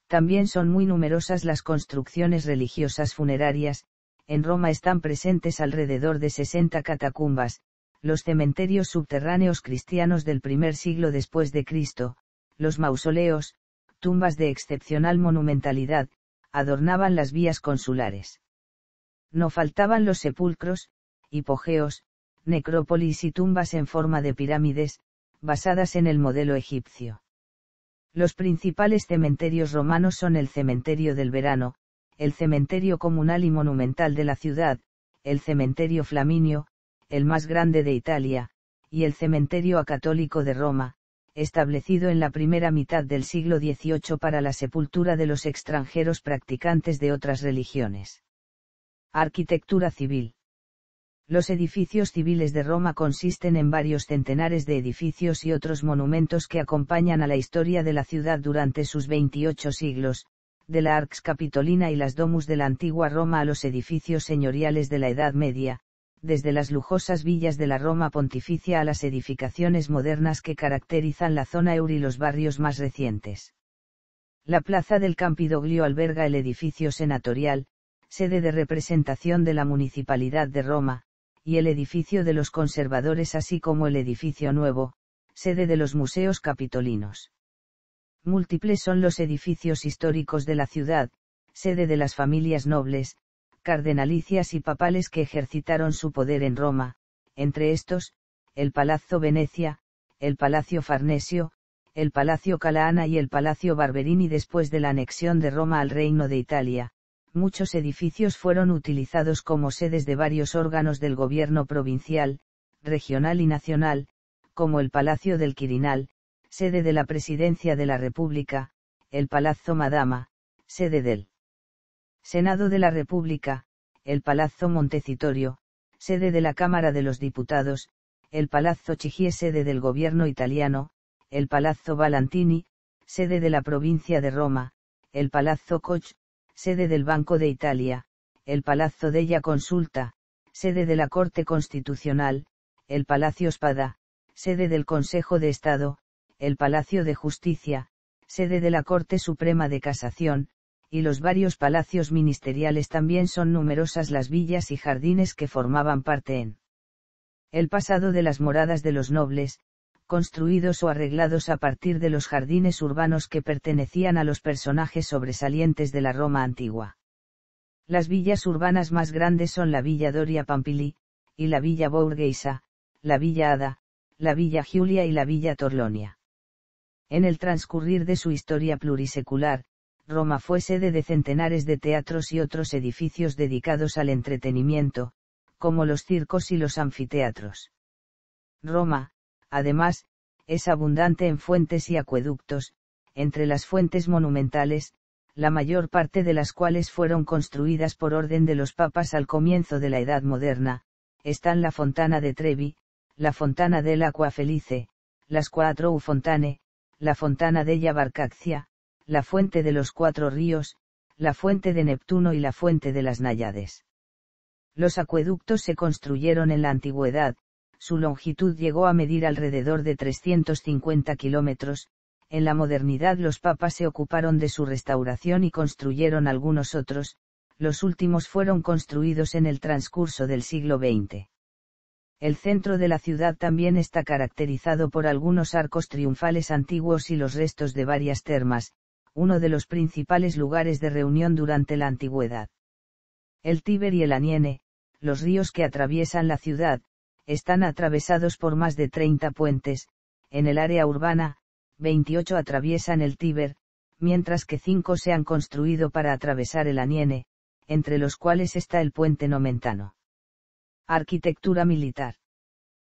También son muy numerosas las construcciones religiosas funerarias, en Roma están presentes alrededor de 60 catacumbas, los cementerios subterráneos cristianos del primer siglo después de Cristo, los mausoleos, tumbas de excepcional monumentalidad, adornaban las vías consulares. No faltaban los sepulcros, hipogeos, necrópolis y tumbas en forma de pirámides, basadas en el modelo egipcio. Los principales cementerios romanos son el cementerio del Verano, el cementerio comunal y monumental de la ciudad, el cementerio Flaminio, el más grande de Italia, y el cementerio acatólico de Roma, establecido en la primera mitad del siglo XVIII para la sepultura de los extranjeros practicantes de otras religiones. Arquitectura civil. Los edificios civiles de Roma consisten en varios centenares de edificios y otros monumentos que acompañan a la historia de la ciudad durante sus 28 siglos, de la Arx Capitolina y las Domus de la antigua Roma a los edificios señoriales de la Edad Media, desde las lujosas villas de la Roma pontificia a las edificaciones modernas que caracterizan la zona Eur y los barrios más recientes. La plaza del Campidoglio alberga el edificio senatorial, sede de representación de la Municipalidad de Roma, y el edificio de los conservadores así como el edificio nuevo, sede de los museos capitolinos. Múltiples son los edificios históricos de la ciudad, sede de las familias nobles, cardenalicias y papales que ejercitaron su poder en Roma, entre estos, el Palazzo Venecia, el Palacio Farnesio, el Palacio Calaana y el Palacio Barberini. Después de la anexión de Roma al Reino de Italia, muchos edificios fueron utilizados como sedes de varios órganos del gobierno provincial, regional y nacional, como el Palacio del Quirinal, sede de la Presidencia de la República, el Palazzo Madama, sede del Senado de la República, el Palazzo Montecitorio, sede de la Cámara de los Diputados, el Palazzo Chigi, sede del gobierno italiano, el Palazzo Balantini, sede de la provincia de Roma, el Palazzo Koch, sede del Banco de Italia, el Palazzo della Consulta, sede de la Corte Constitucional, el Palacio Spada, sede del Consejo de Estado, el Palacio de Justicia, sede de la Corte Suprema de Casación, y los varios palacios ministeriales. También son numerosas las villas y jardines que formaban parte en el pasado de las moradas de los nobles, construidos o arreglados a partir de los jardines urbanos que pertenecían a los personajes sobresalientes de la Roma antigua. Las villas urbanas más grandes son la Villa Doria Pampili, y la Villa Borghesa, la Villa Ada, la Villa Giulia y la Villa Torlonia. En el transcurrir de su historia plurisecular, Roma fue sede de centenares de teatros y otros edificios dedicados al entretenimiento, como los circos y los anfiteatros. Roma, además, es abundante en fuentes y acueductos, entre las fuentes monumentales, la mayor parte de las cuales fueron construidas por orden de los papas al comienzo de la Edad Moderna, están la Fontana de Trevi, la Fontana dell'Acqua Felice, las Quattro Fontane, la Fontana della Barcaccia, la Fuente de los Cuatro Ríos, la Fuente de Neptuno y la Fuente de las Náyades. Los acueductos se construyeron en la antigüedad, su longitud llegó a medir alrededor de 350 kilómetros. En la modernidad los papas se ocuparon de su restauración y construyeron algunos otros, los últimos fueron construidos en el transcurso del siglo XX. El centro de la ciudad también está caracterizado por algunos arcos triunfales antiguos y los restos de varias termas, uno de los principales lugares de reunión durante la antigüedad. El Tíber y el Aniene, los ríos que atraviesan la ciudad, están atravesados por más de 30 puentes. En el área urbana, 28 atraviesan el Tíber, mientras que 5 se han construido para atravesar el Aniene, entre los cuales está el puente Nomentano. Arquitectura militar.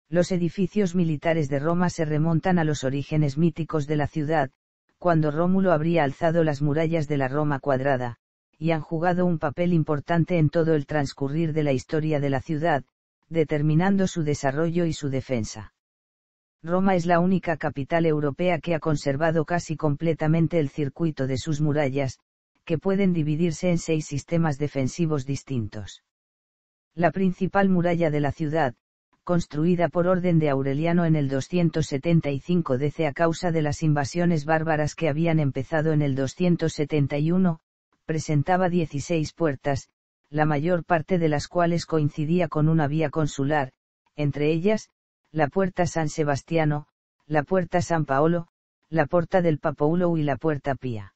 Los edificios militares de Roma se remontan a los orígenes míticos de la ciudad, cuando Rómulo habría alzado las murallas de la Roma cuadrada, y han jugado un papel importante en todo el transcurrir de la historia de la ciudad, determinando su desarrollo y su defensa. Roma es la única capital europea que ha conservado casi completamente el circuito de sus murallas, que pueden dividirse en 6 sistemas defensivos distintos. La principal muralla de la ciudad, construida por orden de Aureliano en el 275 DC a causa de las invasiones bárbaras que habían empezado en el 271, presentaba 16 puertas, la mayor parte de las cuales coincidía con una vía consular, entre ellas, la Puerta San Sebastiano, la Puerta San Paolo, la Porta del Popolo y la Puerta Pía.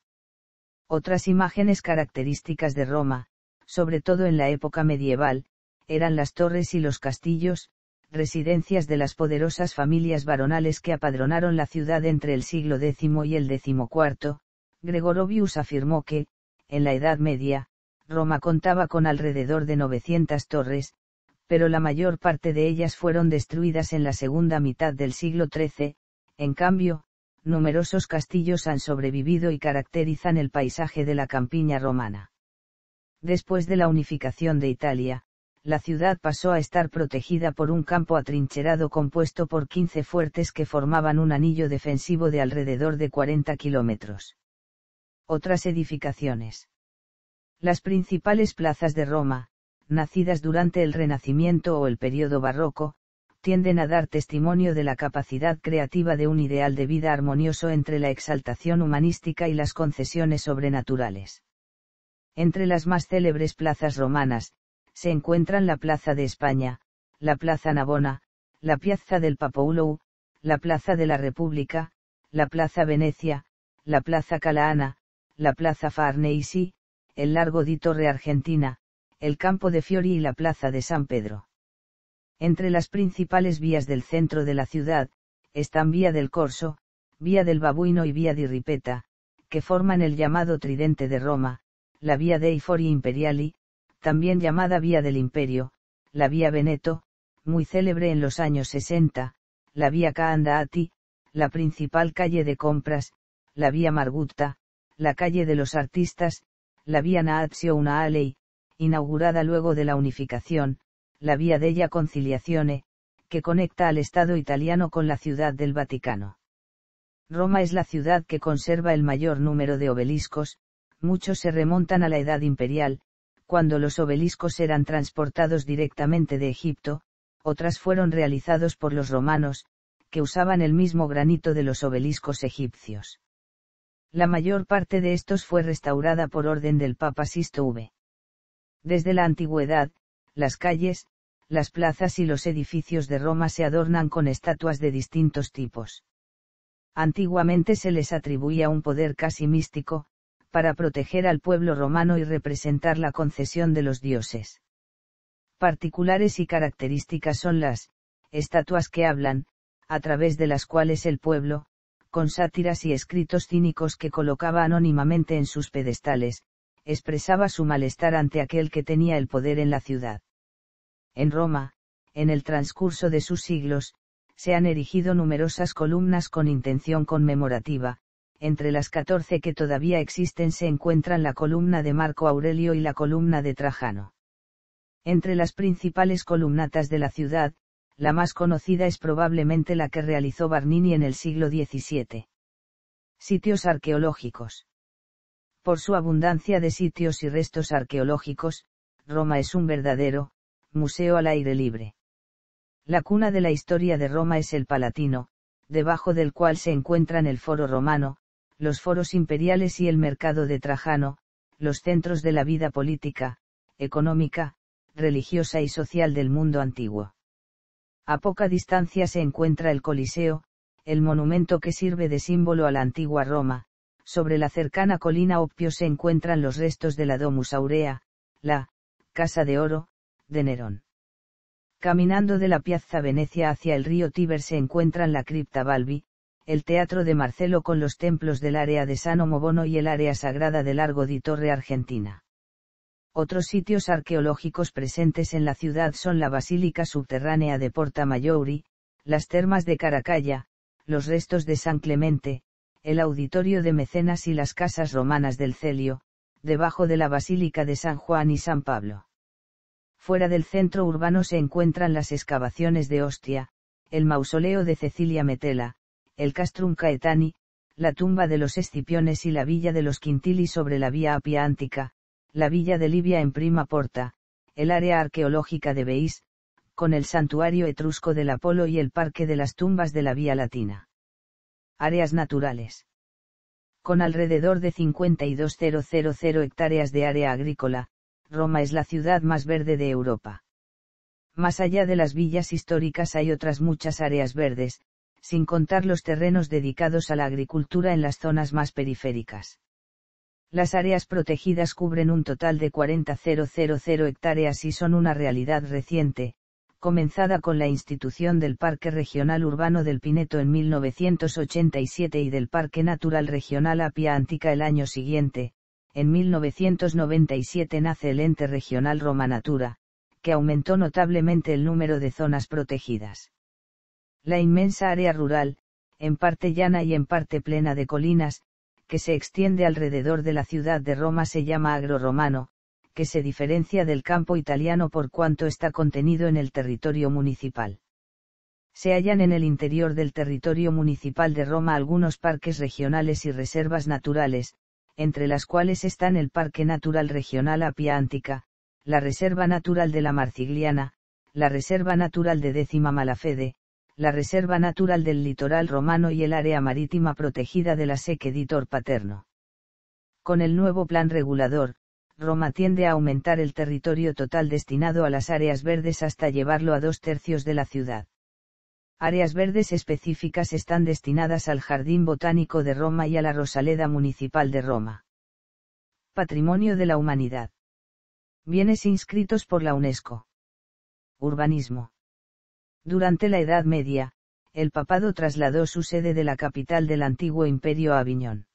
Otras imágenes características de Roma, sobre todo en la época medieval, eran las torres y los castillos, residencias de las poderosas familias varonales que apadronaron la ciudad entre el siglo X y el XIV. Gregorovius afirmó que, en la Edad Media, Roma contaba con alrededor de 900 torres, pero la mayor parte de ellas fueron destruidas en la segunda mitad del siglo XIII. En cambio, numerosos castillos han sobrevivido y caracterizan el paisaje de la campiña romana. Después de la unificación de Italia, la ciudad pasó a estar protegida por un campo atrincherado compuesto por 15 fuertes que formaban un anillo defensivo de alrededor de 40 kilómetros. Otras edificaciones. Las principales plazas de Roma, nacidas durante el Renacimiento o el período barroco, tienden a dar testimonio de la capacidad creativa de un ideal de vida armonioso entre la exaltación humanística y las concesiones sobrenaturales. Entre las más célebres plazas romanas, se encuentran la Plaza de España, la Plaza Navona, la Piazza del Popolo, la Plaza de la República, la Plaza Venecia, la Plaza Calaana, la Plaza Farnese, el Largo di Torre Argentina, el Campo de Fiori y la Plaza de San Pedro. Entre las principales vías del centro de la ciudad, están Vía del Corso, Vía del Babuino y Vía di Ripetta, que forman el llamado Tridente de Roma, la Vía dei Fori Imperiali, también llamada Vía del Imperio, la Vía Veneto, muy célebre en los años 60, la Vía Candaati, la principal calle de compras, la Vía Margutta, la calle de los artistas, la Vía Naazio Unaalei, inaugurada luego de la unificación, la Vía della Conciliazione, que conecta al Estado italiano con la Ciudad del Vaticano. Roma es la ciudad que conserva el mayor número de obeliscos, muchos se remontan a la Edad Imperial, cuando los obeliscos eran transportados directamente de Egipto, otras fueron realizados por los romanos, que usaban el mismo granito de los obeliscos egipcios. La mayor parte de estos fue restaurada por orden del Papa Sisto V. Desde la antigüedad, las calles, las plazas y los edificios de Roma se adornan con estatuas de distintos tipos. Antiguamente se les atribuía un poder casi místico, para proteger al pueblo romano y representar la concesión de los dioses. Particulares y características son las estatuas que hablan, a través de las cuales el pueblo, con sátiras y escritos cínicos que colocaba anónimamente en sus pedestales, expresaba su malestar ante aquel que tenía el poder en la ciudad. En Roma, en el transcurso de sus siglos, se han erigido numerosas columnas con intención conmemorativa. Entre las 14 que todavía existen se encuentran la columna de Marco Aurelio y la columna de Trajano. Entre las principales columnatas de la ciudad, la más conocida es probablemente la que realizó Bernini en el siglo XVII. Sitios arqueológicos. Por su abundancia de sitios y restos arqueológicos, Roma es un verdadero museo al aire libre. La cuna de la historia de Roma es el Palatino, debajo del cual se encuentran el Foro Romano, los foros imperiales y el mercado de Trajano, los centros de la vida política, económica, religiosa y social del mundo antiguo. A poca distancia se encuentra el Coliseo, el monumento que sirve de símbolo a la antigua Roma. Sobre la cercana colina Oppio se encuentran los restos de la Domus Aurea, la Casa de Oro, de Nerón. Caminando de la Piazza Venecia hacia el río Tíber se encuentran la Cripta Balbi, el Teatro de Marcelo con los templos del área de San Omobono y el área sagrada del Largo di Torre Argentina. Otros sitios arqueológicos presentes en la ciudad son la Basílica Subterránea de Porta Maggiore, las termas de Caracalla, los restos de San Clemente, el Auditorio de Mecenas y las casas romanas del Celio, debajo de la Basílica de San Juan y San Pablo. Fuera del centro urbano se encuentran las excavaciones de Ostia, el mausoleo de Cecilia Metella, el Castrum Caetani, la tumba de los Escipiones y la villa de los Quintili sobre la Vía Appia Antica, la villa de Livia en Prima Porta, el área arqueológica de Veís, con el santuario etrusco del Apolo y el parque de las tumbas de la Vía Latina. Áreas naturales. Con alrededor de 52.000 hectáreas de área agrícola, Roma es la ciudad más verde de Europa. Más allá de las villas históricas hay otras muchas áreas verdes, sin contar los terrenos dedicados a la agricultura en las zonas más periféricas. Las áreas protegidas cubren un total de 40.000 hectáreas y son una realidad reciente, comenzada con la institución del Parque Regional Urbano del Pineto en 1987 y del Parque Natural Regional Appia Antica el año siguiente. En 1997 nace el ente regional Roma Natura, que aumentó notablemente el número de zonas protegidas. La inmensa área rural, en parte llana y en parte plena de colinas, que se extiende alrededor de la ciudad de Roma se llama Agro Romano, que se diferencia del campo italiano por cuanto está contenido en el territorio municipal. Se hallan en el interior del territorio municipal de Roma algunos parques regionales y reservas naturales, entre las cuales están el Parque Natural Regional Appia Antica, la Reserva Natural de la Marcigliana, la Reserva Natural de Décima Malafede, la Reserva Natural del Litoral Romano y el Área Marítima Protegida de la Secche di Tor Paterno. Con el nuevo plan regulador, Roma tiende a aumentar el territorio total destinado a las áreas verdes hasta llevarlo a 2/3 de la ciudad. Áreas verdes específicas están destinadas al Jardín Botánico de Roma y a la Rosaleda Municipal de Roma. Patrimonio de la Humanidad. Bienes inscritos por la UNESCO. Urbanismo. Durante la Edad Media, el papado trasladó su sede de la capital del antiguo imperio a Aviñón.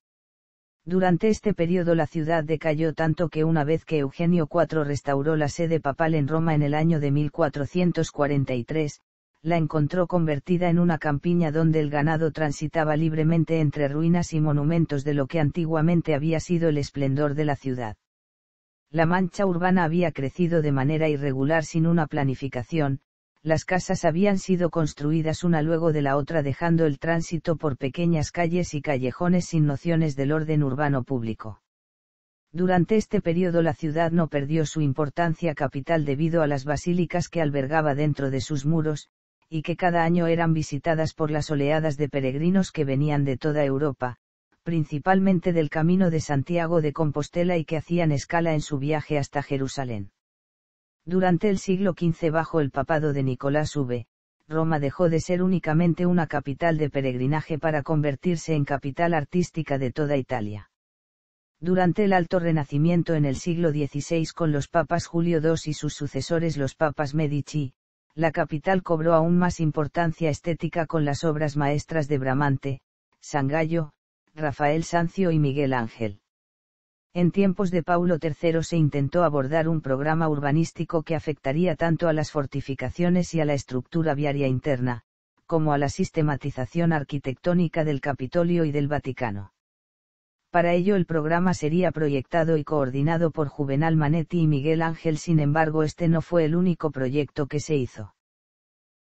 Durante este periodo la ciudad decayó tanto que una vez que Eugenio IV restauró la sede papal en Roma en el año de 1443, la encontró convertida en una campiña donde el ganado transitaba libremente entre ruinas y monumentos de lo que antiguamente había sido el esplendor de la ciudad. La mancha urbana había crecido de manera irregular sin una planificación, las casas habían sido construidas una luego de la otra dejando el tránsito por pequeñas calles y callejones sin nociones del orden urbano público. Durante este periodo la ciudad no perdió su importancia capital debido a las basílicas que albergaba dentro de sus muros, y que cada año eran visitadas por las oleadas de peregrinos que venían de toda Europa, principalmente del Camino de Santiago de Compostela y que hacían escala en su viaje hasta Jerusalén. Durante el siglo XV bajo el papado de Nicolás V, Roma dejó de ser únicamente una capital de peregrinaje para convertirse en capital artística de toda Italia. Durante el Alto Renacimiento en el siglo XVI con los papas Julio II y sus sucesores los papas Medici, la capital cobró aún más importancia estética con las obras maestras de Bramante, San Gallo, Rafael Sanzio y Miguel Ángel. En tiempos de Paulo III se intentó abordar un programa urbanístico que afectaría tanto a las fortificaciones y a la estructura viaria interna, como a la sistematización arquitectónica del Capitolio y del Vaticano. Para ello el programa sería proyectado y coordinado por Juvenal Manetti y Miguel Ángel, sin embargo este no fue el único proyecto que se hizo.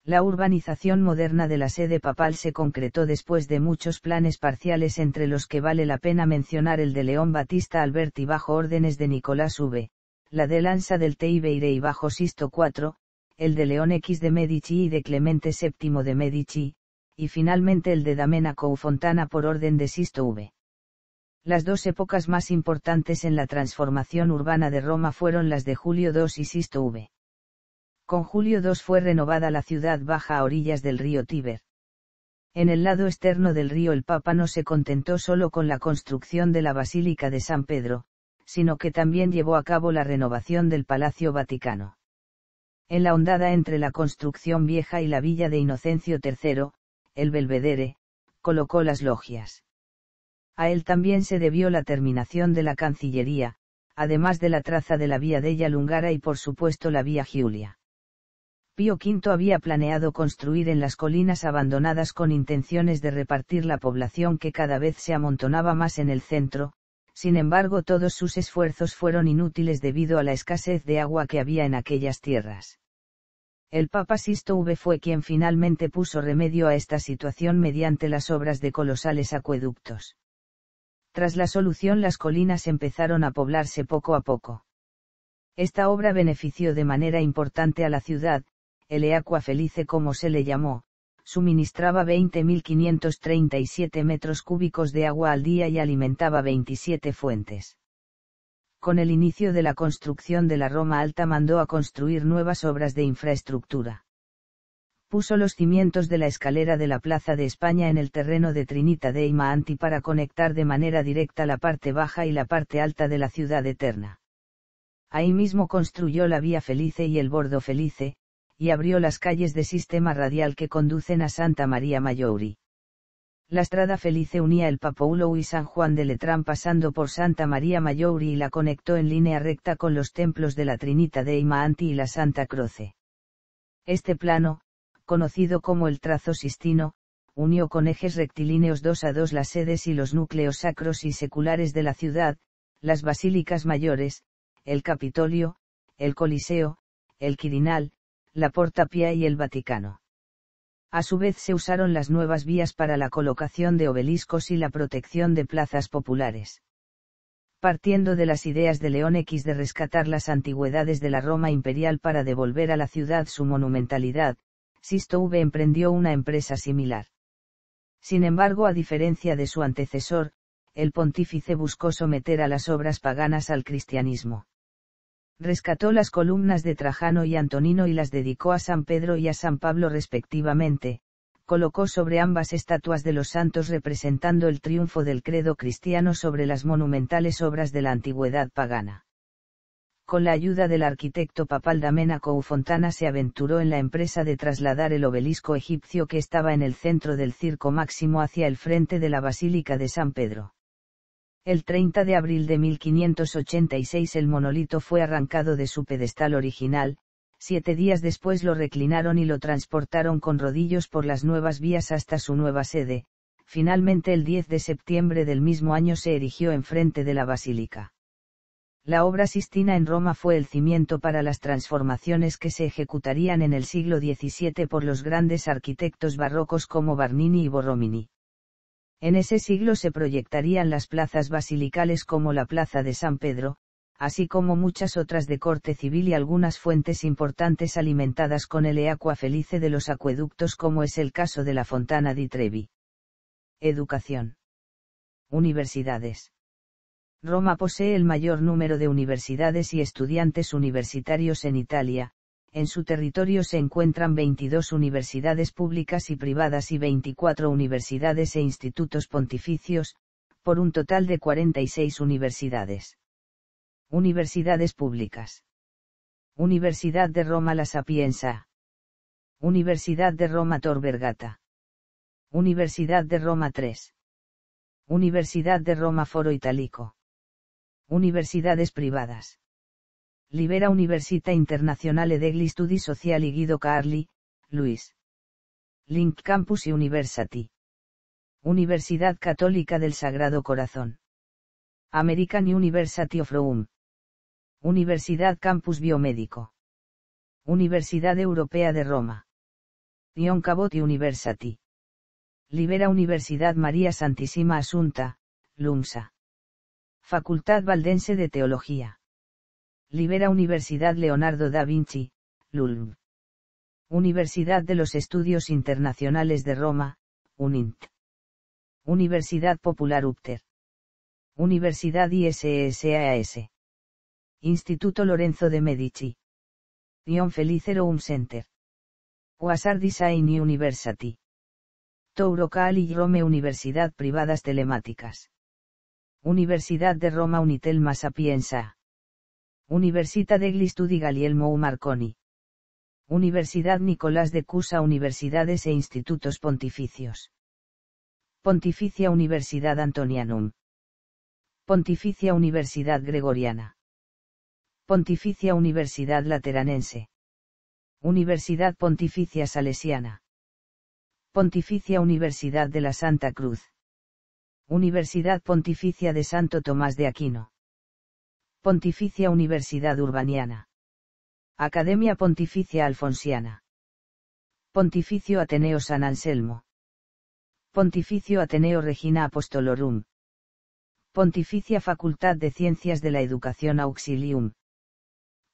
La urbanización moderna de la sede papal se concretó después de muchos planes parciales entre los que vale la pena mencionar el de León Battista Alberti bajo órdenes de Nicolás V, la de Lanza del Teiveirei bajo Sisto IV, el de León X de Medici y de Clemente VII de Medici, y finalmente el de Domenico Fontana por orden de Sisto V. Las dos épocas más importantes en la transformación urbana de Roma fueron las de Julio II y Sisto V. Con Julio II fue renovada la ciudad baja a orillas del río Tíber. En el lado externo del río el Papa no se contentó solo con la construcción de la Basílica de San Pedro, sino que también llevó a cabo la renovación del Palacio Vaticano. En la hondada entre la construcción vieja y la villa de Inocencio III, el Belvedere, colocó las logias. A él también se debió la terminación de la Cancillería, además de la traza de la Vía della Lungara y por supuesto la Vía Giulia. Pío V había planeado construir en las colinas abandonadas con intenciones de repartir la población que cada vez se amontonaba más en el centro, sin embargo todos sus esfuerzos fueron inútiles debido a la escasez de agua que había en aquellas tierras. El Papa Sisto V fue quien finalmente puso remedio a esta situación mediante las obras de colosales acueductos. Tras la solución las colinas empezaron a poblarse poco a poco. Esta obra benefició de manera importante a la ciudad. El Acqua Felice como se le llamó, suministraba 20.537 metros cúbicos de agua al día y alimentaba 27 fuentes. Con el inicio de la construcción de la Roma Alta mandó a construir nuevas obras de infraestructura. Puso los cimientos de la escalera de la Plaza de España en el terreno de Trinita dei Monti para conectar de manera directa la parte baja y la parte alta de la ciudad eterna. Ahí mismo construyó la Vía Felice y el Bordo Felice, y abrió las calles de sistema radial que conducen a Santa Maria Maggiore. La Strada Felice unía el Papoulo y San Juan de Letrán pasando por Santa Maria Maggiore y la conectó en línea recta con los templos de la Trinita dei Monti y la Santa Croce. Este plano, conocido como el trazo Sistino, unió con ejes rectilíneos 2 a 2 las sedes y los núcleos sacros y seculares de la ciudad, las basílicas mayores, el Capitolio, el Coliseo, el Quirinal, la Porta Pia y el Vaticano. A su vez se usaron las nuevas vías para la colocación de obeliscos y la protección de plazas populares. Partiendo de las ideas de León X de rescatar las antigüedades de la Roma imperial para devolver a la ciudad su monumentalidad, Sisto V emprendió una empresa similar. Sin embargo, a diferencia de su antecesor, el pontífice buscó someter a las obras paganas al cristianismo. Rescató las columnas de Trajano y Antonino y las dedicó a San Pedro y a San Pablo respectivamente, colocó sobre ambas estatuas de los santos representando el triunfo del credo cristiano sobre las monumentales obras de la antigüedad pagana. Con la ayuda del arquitecto papal Domenico Fontana se aventuró en la empresa de trasladar el obelisco egipcio que estaba en el centro del Circo Máximo hacia el frente de la Basílica de San Pedro. El 30 de abril de 1586 el monolito fue arrancado de su pedestal original, 7 días después lo reclinaron y lo transportaron con rodillos por las nuevas vías hasta su nueva sede, finalmente el 10 de septiembre del mismo año se erigió enfrente de la basílica. La obra Sistina en Roma fue el cimiento para las transformaciones que se ejecutarían en el siglo XVII por los grandes arquitectos barrocos como Bernini y Borromini. En ese siglo se proyectarían las plazas basilicales como la Plaza de San Pedro, así como muchas otras de corte civil y algunas fuentes importantes alimentadas con el Aqua Felice de los acueductos como es el caso de la Fontana di Trevi. Educación. Universidades. Roma posee el mayor número de universidades y estudiantes universitarios en Italia. En su territorio se encuentran 22 universidades públicas y privadas y 24 universidades e institutos pontificios, por un total de 46 universidades. Universidades públicas. Universidad de Roma La Sapienza. Universidad de Roma Tor Vergata. Universidad de Roma 3. Universidad de Roma Foro Italico. Universidades privadas. Libera Università Internazionale degli Studi Sociali Guido Carli, Luis. Link Campus y University. Universidad Católica del Sagrado Corazón. American University of Rome. Universidad Campus Biomédico. Universidad Europea de Roma. Ion Cabot University. Libera Universidad María Santísima Asunta, LUMSA. Facultad Valdense de Teología. Libera Universidad Leonardo da Vinci, LULB. Universidad de los Estudios Internacionales de Roma, UNINT. Universidad Popular UPTER. Universidad ISSAS. Instituto Lorenzo de Medici. Ion Felice Home Center. Oasar Design University. Touro Cali Rome Universidad Privadas Telemáticas. Universidad de Roma Unitelma Sapienza. Università degli Studi Guglielmo Marconi. Universidad Nicolás de Cusa Universidades e Institutos Pontificios. Pontificia Universidad Antonianum. Pontificia Universidad Gregoriana. Pontificia Universidad Lateranense. Universidad Pontificia Salesiana. Pontificia Universidad de la Santa Cruz. Universidad Pontificia de Santo Tomás de Aquino. Pontificia Universidad Urbaniana. Academia Pontificia Alfonsiana. Pontificio Ateneo San Anselmo. Pontificio Ateneo Regina Apostolorum. Pontificia Facultad de Ciencias de la Educación Auxilium.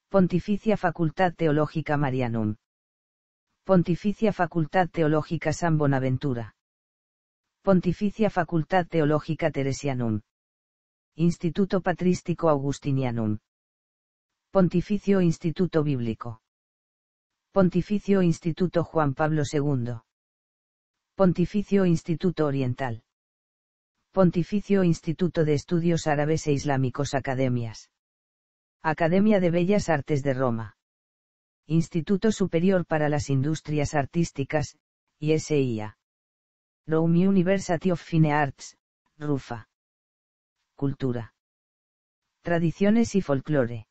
Pontificia Facultad Teológica Marianum. Pontificia Facultad Teológica San Bonaventura. Pontificia Facultad Teológica Teresianum. Instituto Patrístico Augustinianum. Pontificio Instituto Bíblico. Pontificio Instituto Juan Pablo II. Pontificio Instituto Oriental. Pontificio Instituto de Estudios Árabes e Islámicos Academias. Academia de Bellas Artes de Roma. Instituto Superior para las Industrias Artísticas, ISIA. Rome University of Fine Arts, RUFA. Cultura. Tradiciones y folclore.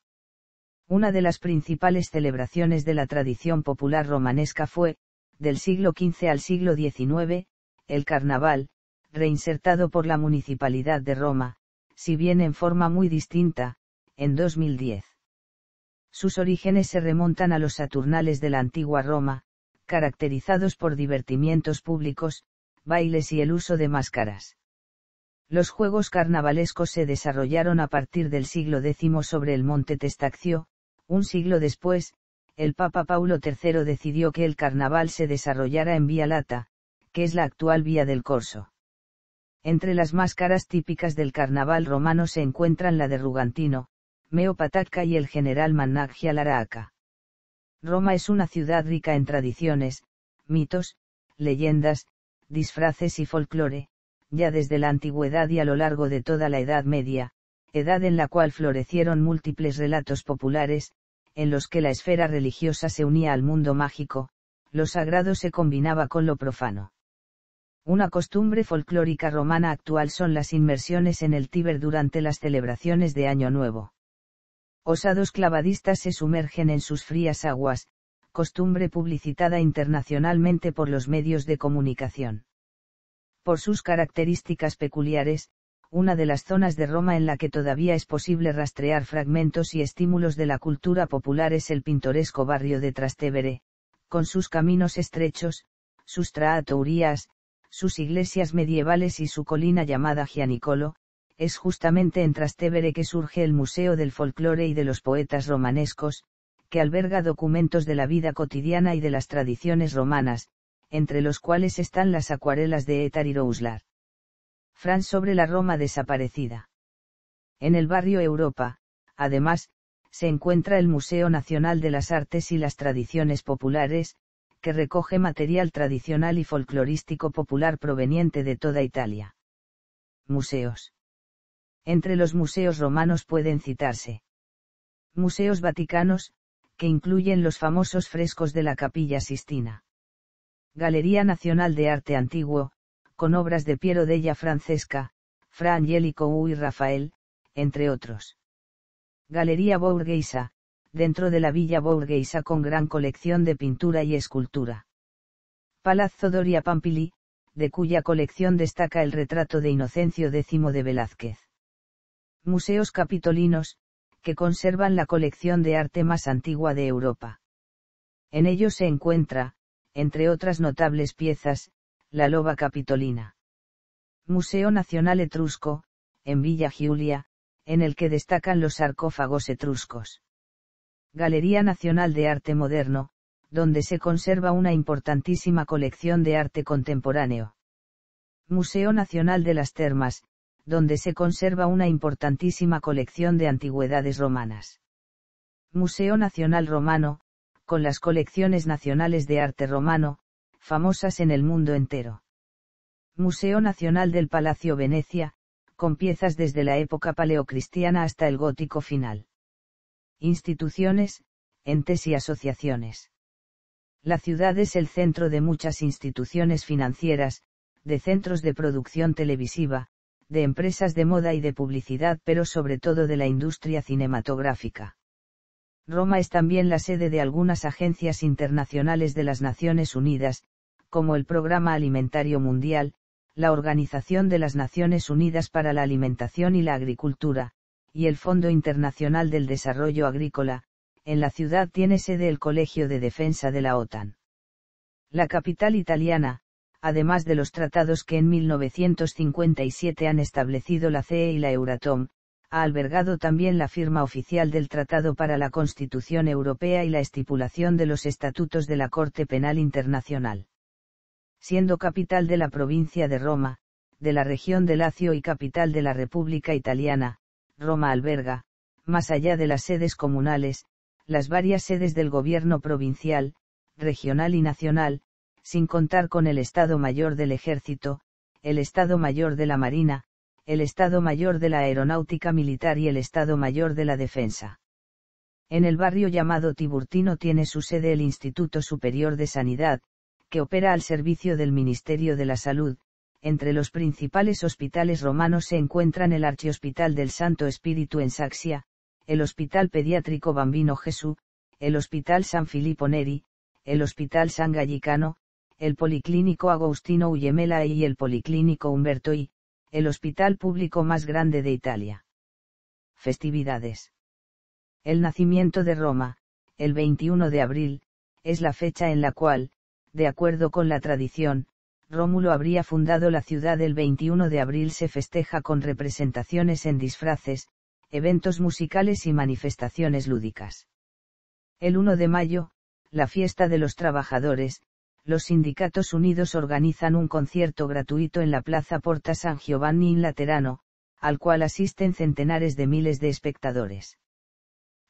Una de las principales celebraciones de la tradición popular romanesca fue, del siglo XV al siglo XIX, el carnaval, reinsertado por la Municipalidad de Roma, si bien en forma muy distinta, en 2010. Sus orígenes se remontan a los Saturnales de la antigua Roma, caracterizados por divertimientos públicos, bailes y el uso de máscaras. Los juegos carnavalescos se desarrollaron a partir del siglo X sobre el monte Testaccio. Un siglo después, el Papa Paulo III decidió que el carnaval se desarrollara en Vía Lata, que es la actual Vía del Corso. Entre las máscaras típicas del carnaval romano se encuentran la de Rugantino, Meo Patacca y el general Mannaggia Laraca. Roma es una ciudad rica en tradiciones, mitos, leyendas, disfraces y folclore, ya desde la antigüedad y a lo largo de toda la Edad Media, edad en la cual florecieron múltiples relatos populares, en los que la esfera religiosa se unía al mundo mágico, lo sagrado se combinaba con lo profano. Una costumbre folclórica romana actual son las inmersiones en el Tíber durante las celebraciones de Año Nuevo. Osados clavadistas se sumergen en sus frías aguas, costumbre publicitada internacionalmente por los medios de comunicación. Por sus características peculiares, una de las zonas de Roma en la que todavía es posible rastrear fragmentos y estímulos de la cultura popular es el pintoresco barrio de Trastevere, con sus caminos estrechos, sus trattorias, sus iglesias medievales y su colina llamada Gianicolo. Es justamente en Trastevere que surge el Museo del Folclore y de los Poetas Romanescos, que alberga documentos de la vida cotidiana y de las tradiciones romanas, entre los cuales están las acuarelas de Ettari Rouslar. Franz sobre la Roma desaparecida. En el barrio Europa, además, se encuentra el Museo Nacional de las Artes y las Tradiciones Populares, que recoge material tradicional y folclorístico popular proveniente de toda Italia. Museos. Entre los museos romanos pueden citarse museos vaticanos, que incluyen los famosos frescos de la Capilla Sistina. Galería Nacional de Arte Antiguo, con obras de Piero della Francesca, Fra Angelico y Rafael, entre otros. Galería Borghesa, dentro de la Villa Borghesa con gran colección de pintura y escultura. Palazzo Doria Pampili, de cuya colección destaca el retrato de Inocencio X de Velázquez. Museos capitolinos, que conservan la colección de arte más antigua de Europa. En ellos se encuentra, entre otras notables piezas, la loba capitolina. Museo Nacional Etrusco, en Villa Giulia, en el que destacan los sarcófagos etruscos. Galería Nacional de Arte Moderno, donde se conserva una importantísima colección de arte contemporáneo. Museo Nacional de las Termas, donde se conserva una importantísima colección de antigüedades romanas. Museo Nacional Romano, con las colecciones nacionales de arte romano, famosas en el mundo entero. Museo Nacional del Palacio Venecia, con piezas desde la época paleocristiana hasta el gótico final. Instituciones, entes y asociaciones. La ciudad es el centro de muchas instituciones financieras, de centros de producción televisiva, de empresas de moda y de publicidad, pero sobre todo de la industria cinematográfica. Roma es también la sede de algunas agencias internacionales de las Naciones Unidas, como el Programa Alimentario Mundial, la Organización de las Naciones Unidas para la Alimentación y la Agricultura, y el Fondo Internacional del Desarrollo Agrícola. En la ciudad tiene sede el Colegio de Defensa de la OTAN. La capital italiana, además de los tratados que en 1957 han establecido la CE y la Euratom, ha albergado también la firma oficial del Tratado para la Constitución Europea y la estipulación de los estatutos de la Corte Penal Internacional. Siendo capital de la provincia de Roma, de la región de Lacio y capital de la República Italiana, Roma alberga, más allá de las sedes comunales, las varias sedes del gobierno provincial, regional y nacional, sin contar con el Estado Mayor del Ejército, el Estado Mayor de la Marina, el Estado Mayor de la Aeronáutica Militar y el Estado Mayor de la Defensa. En el barrio llamado Tiburtino tiene su sede el Instituto Superior de Sanidad, que opera al servicio del Ministerio de la Salud. Entre los principales hospitales romanos se encuentran el Archihospital del Santo Espíritu en Saxia, el Hospital Pediátrico Bambino Gesù, el Hospital San Filippo Neri, el Hospital San Gallicano, el Policlínico Agostino Uyemela y el Policlínico Umberto I, el hospital público más grande de Italia. Festividades. El nacimiento de Roma, el 21 de abril, es la fecha en la cual, de acuerdo con la tradición, Rómulo habría fundado la ciudad. El 21 de abril se festeja con representaciones en disfraces, eventos musicales y manifestaciones lúdicas. El 1 de mayo, la fiesta de los trabajadores, los sindicatos unidos organizan un concierto gratuito en la Plaza Porta San Giovanni in Laterano, al cual asisten centenares de miles de espectadores.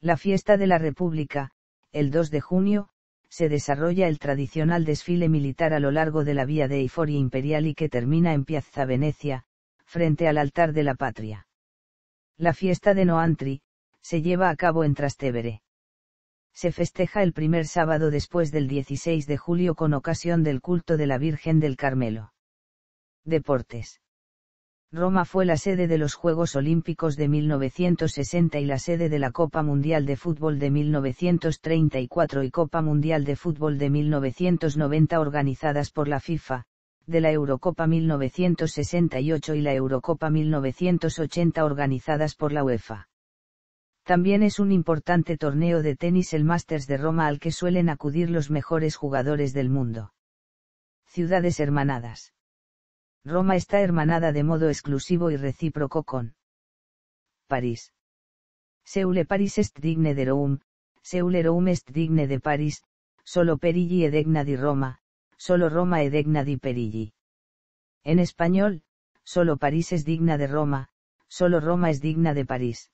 La fiesta de la República, el 2 de junio, se desarrolla el tradicional desfile militar a lo largo de la vía dei Fori Imperiali que termina en Piazza Venezia, frente al altar de la patria. La fiesta de Noantri, se lleva a cabo en Trastevere. Se festeja el primer sábado después del 16 de julio con ocasión del culto de la Virgen del Carmelo. Deportes. Roma fue la sede de los Juegos Olímpicos de 1960 y la sede de la Copa Mundial de Fútbol de 1934 y Copa Mundial de Fútbol de 1990 organizadas por la FIFA, de la Eurocopa 1968 y la Eurocopa 1980 organizadas por la UEFA. También es un importante torneo de tenis, el Masters de Roma, al que suelen acudir los mejores jugadores del mundo. Ciudades hermanadas. Roma está hermanada de modo exclusivo y recíproco con París. Seule Paris est digne de Rome, Seule Rome est digne de Paris, solo Perigi è degna di Roma, solo Roma è degna di Perigi. En español, solo París es digna de Roma, solo Roma es digna de París.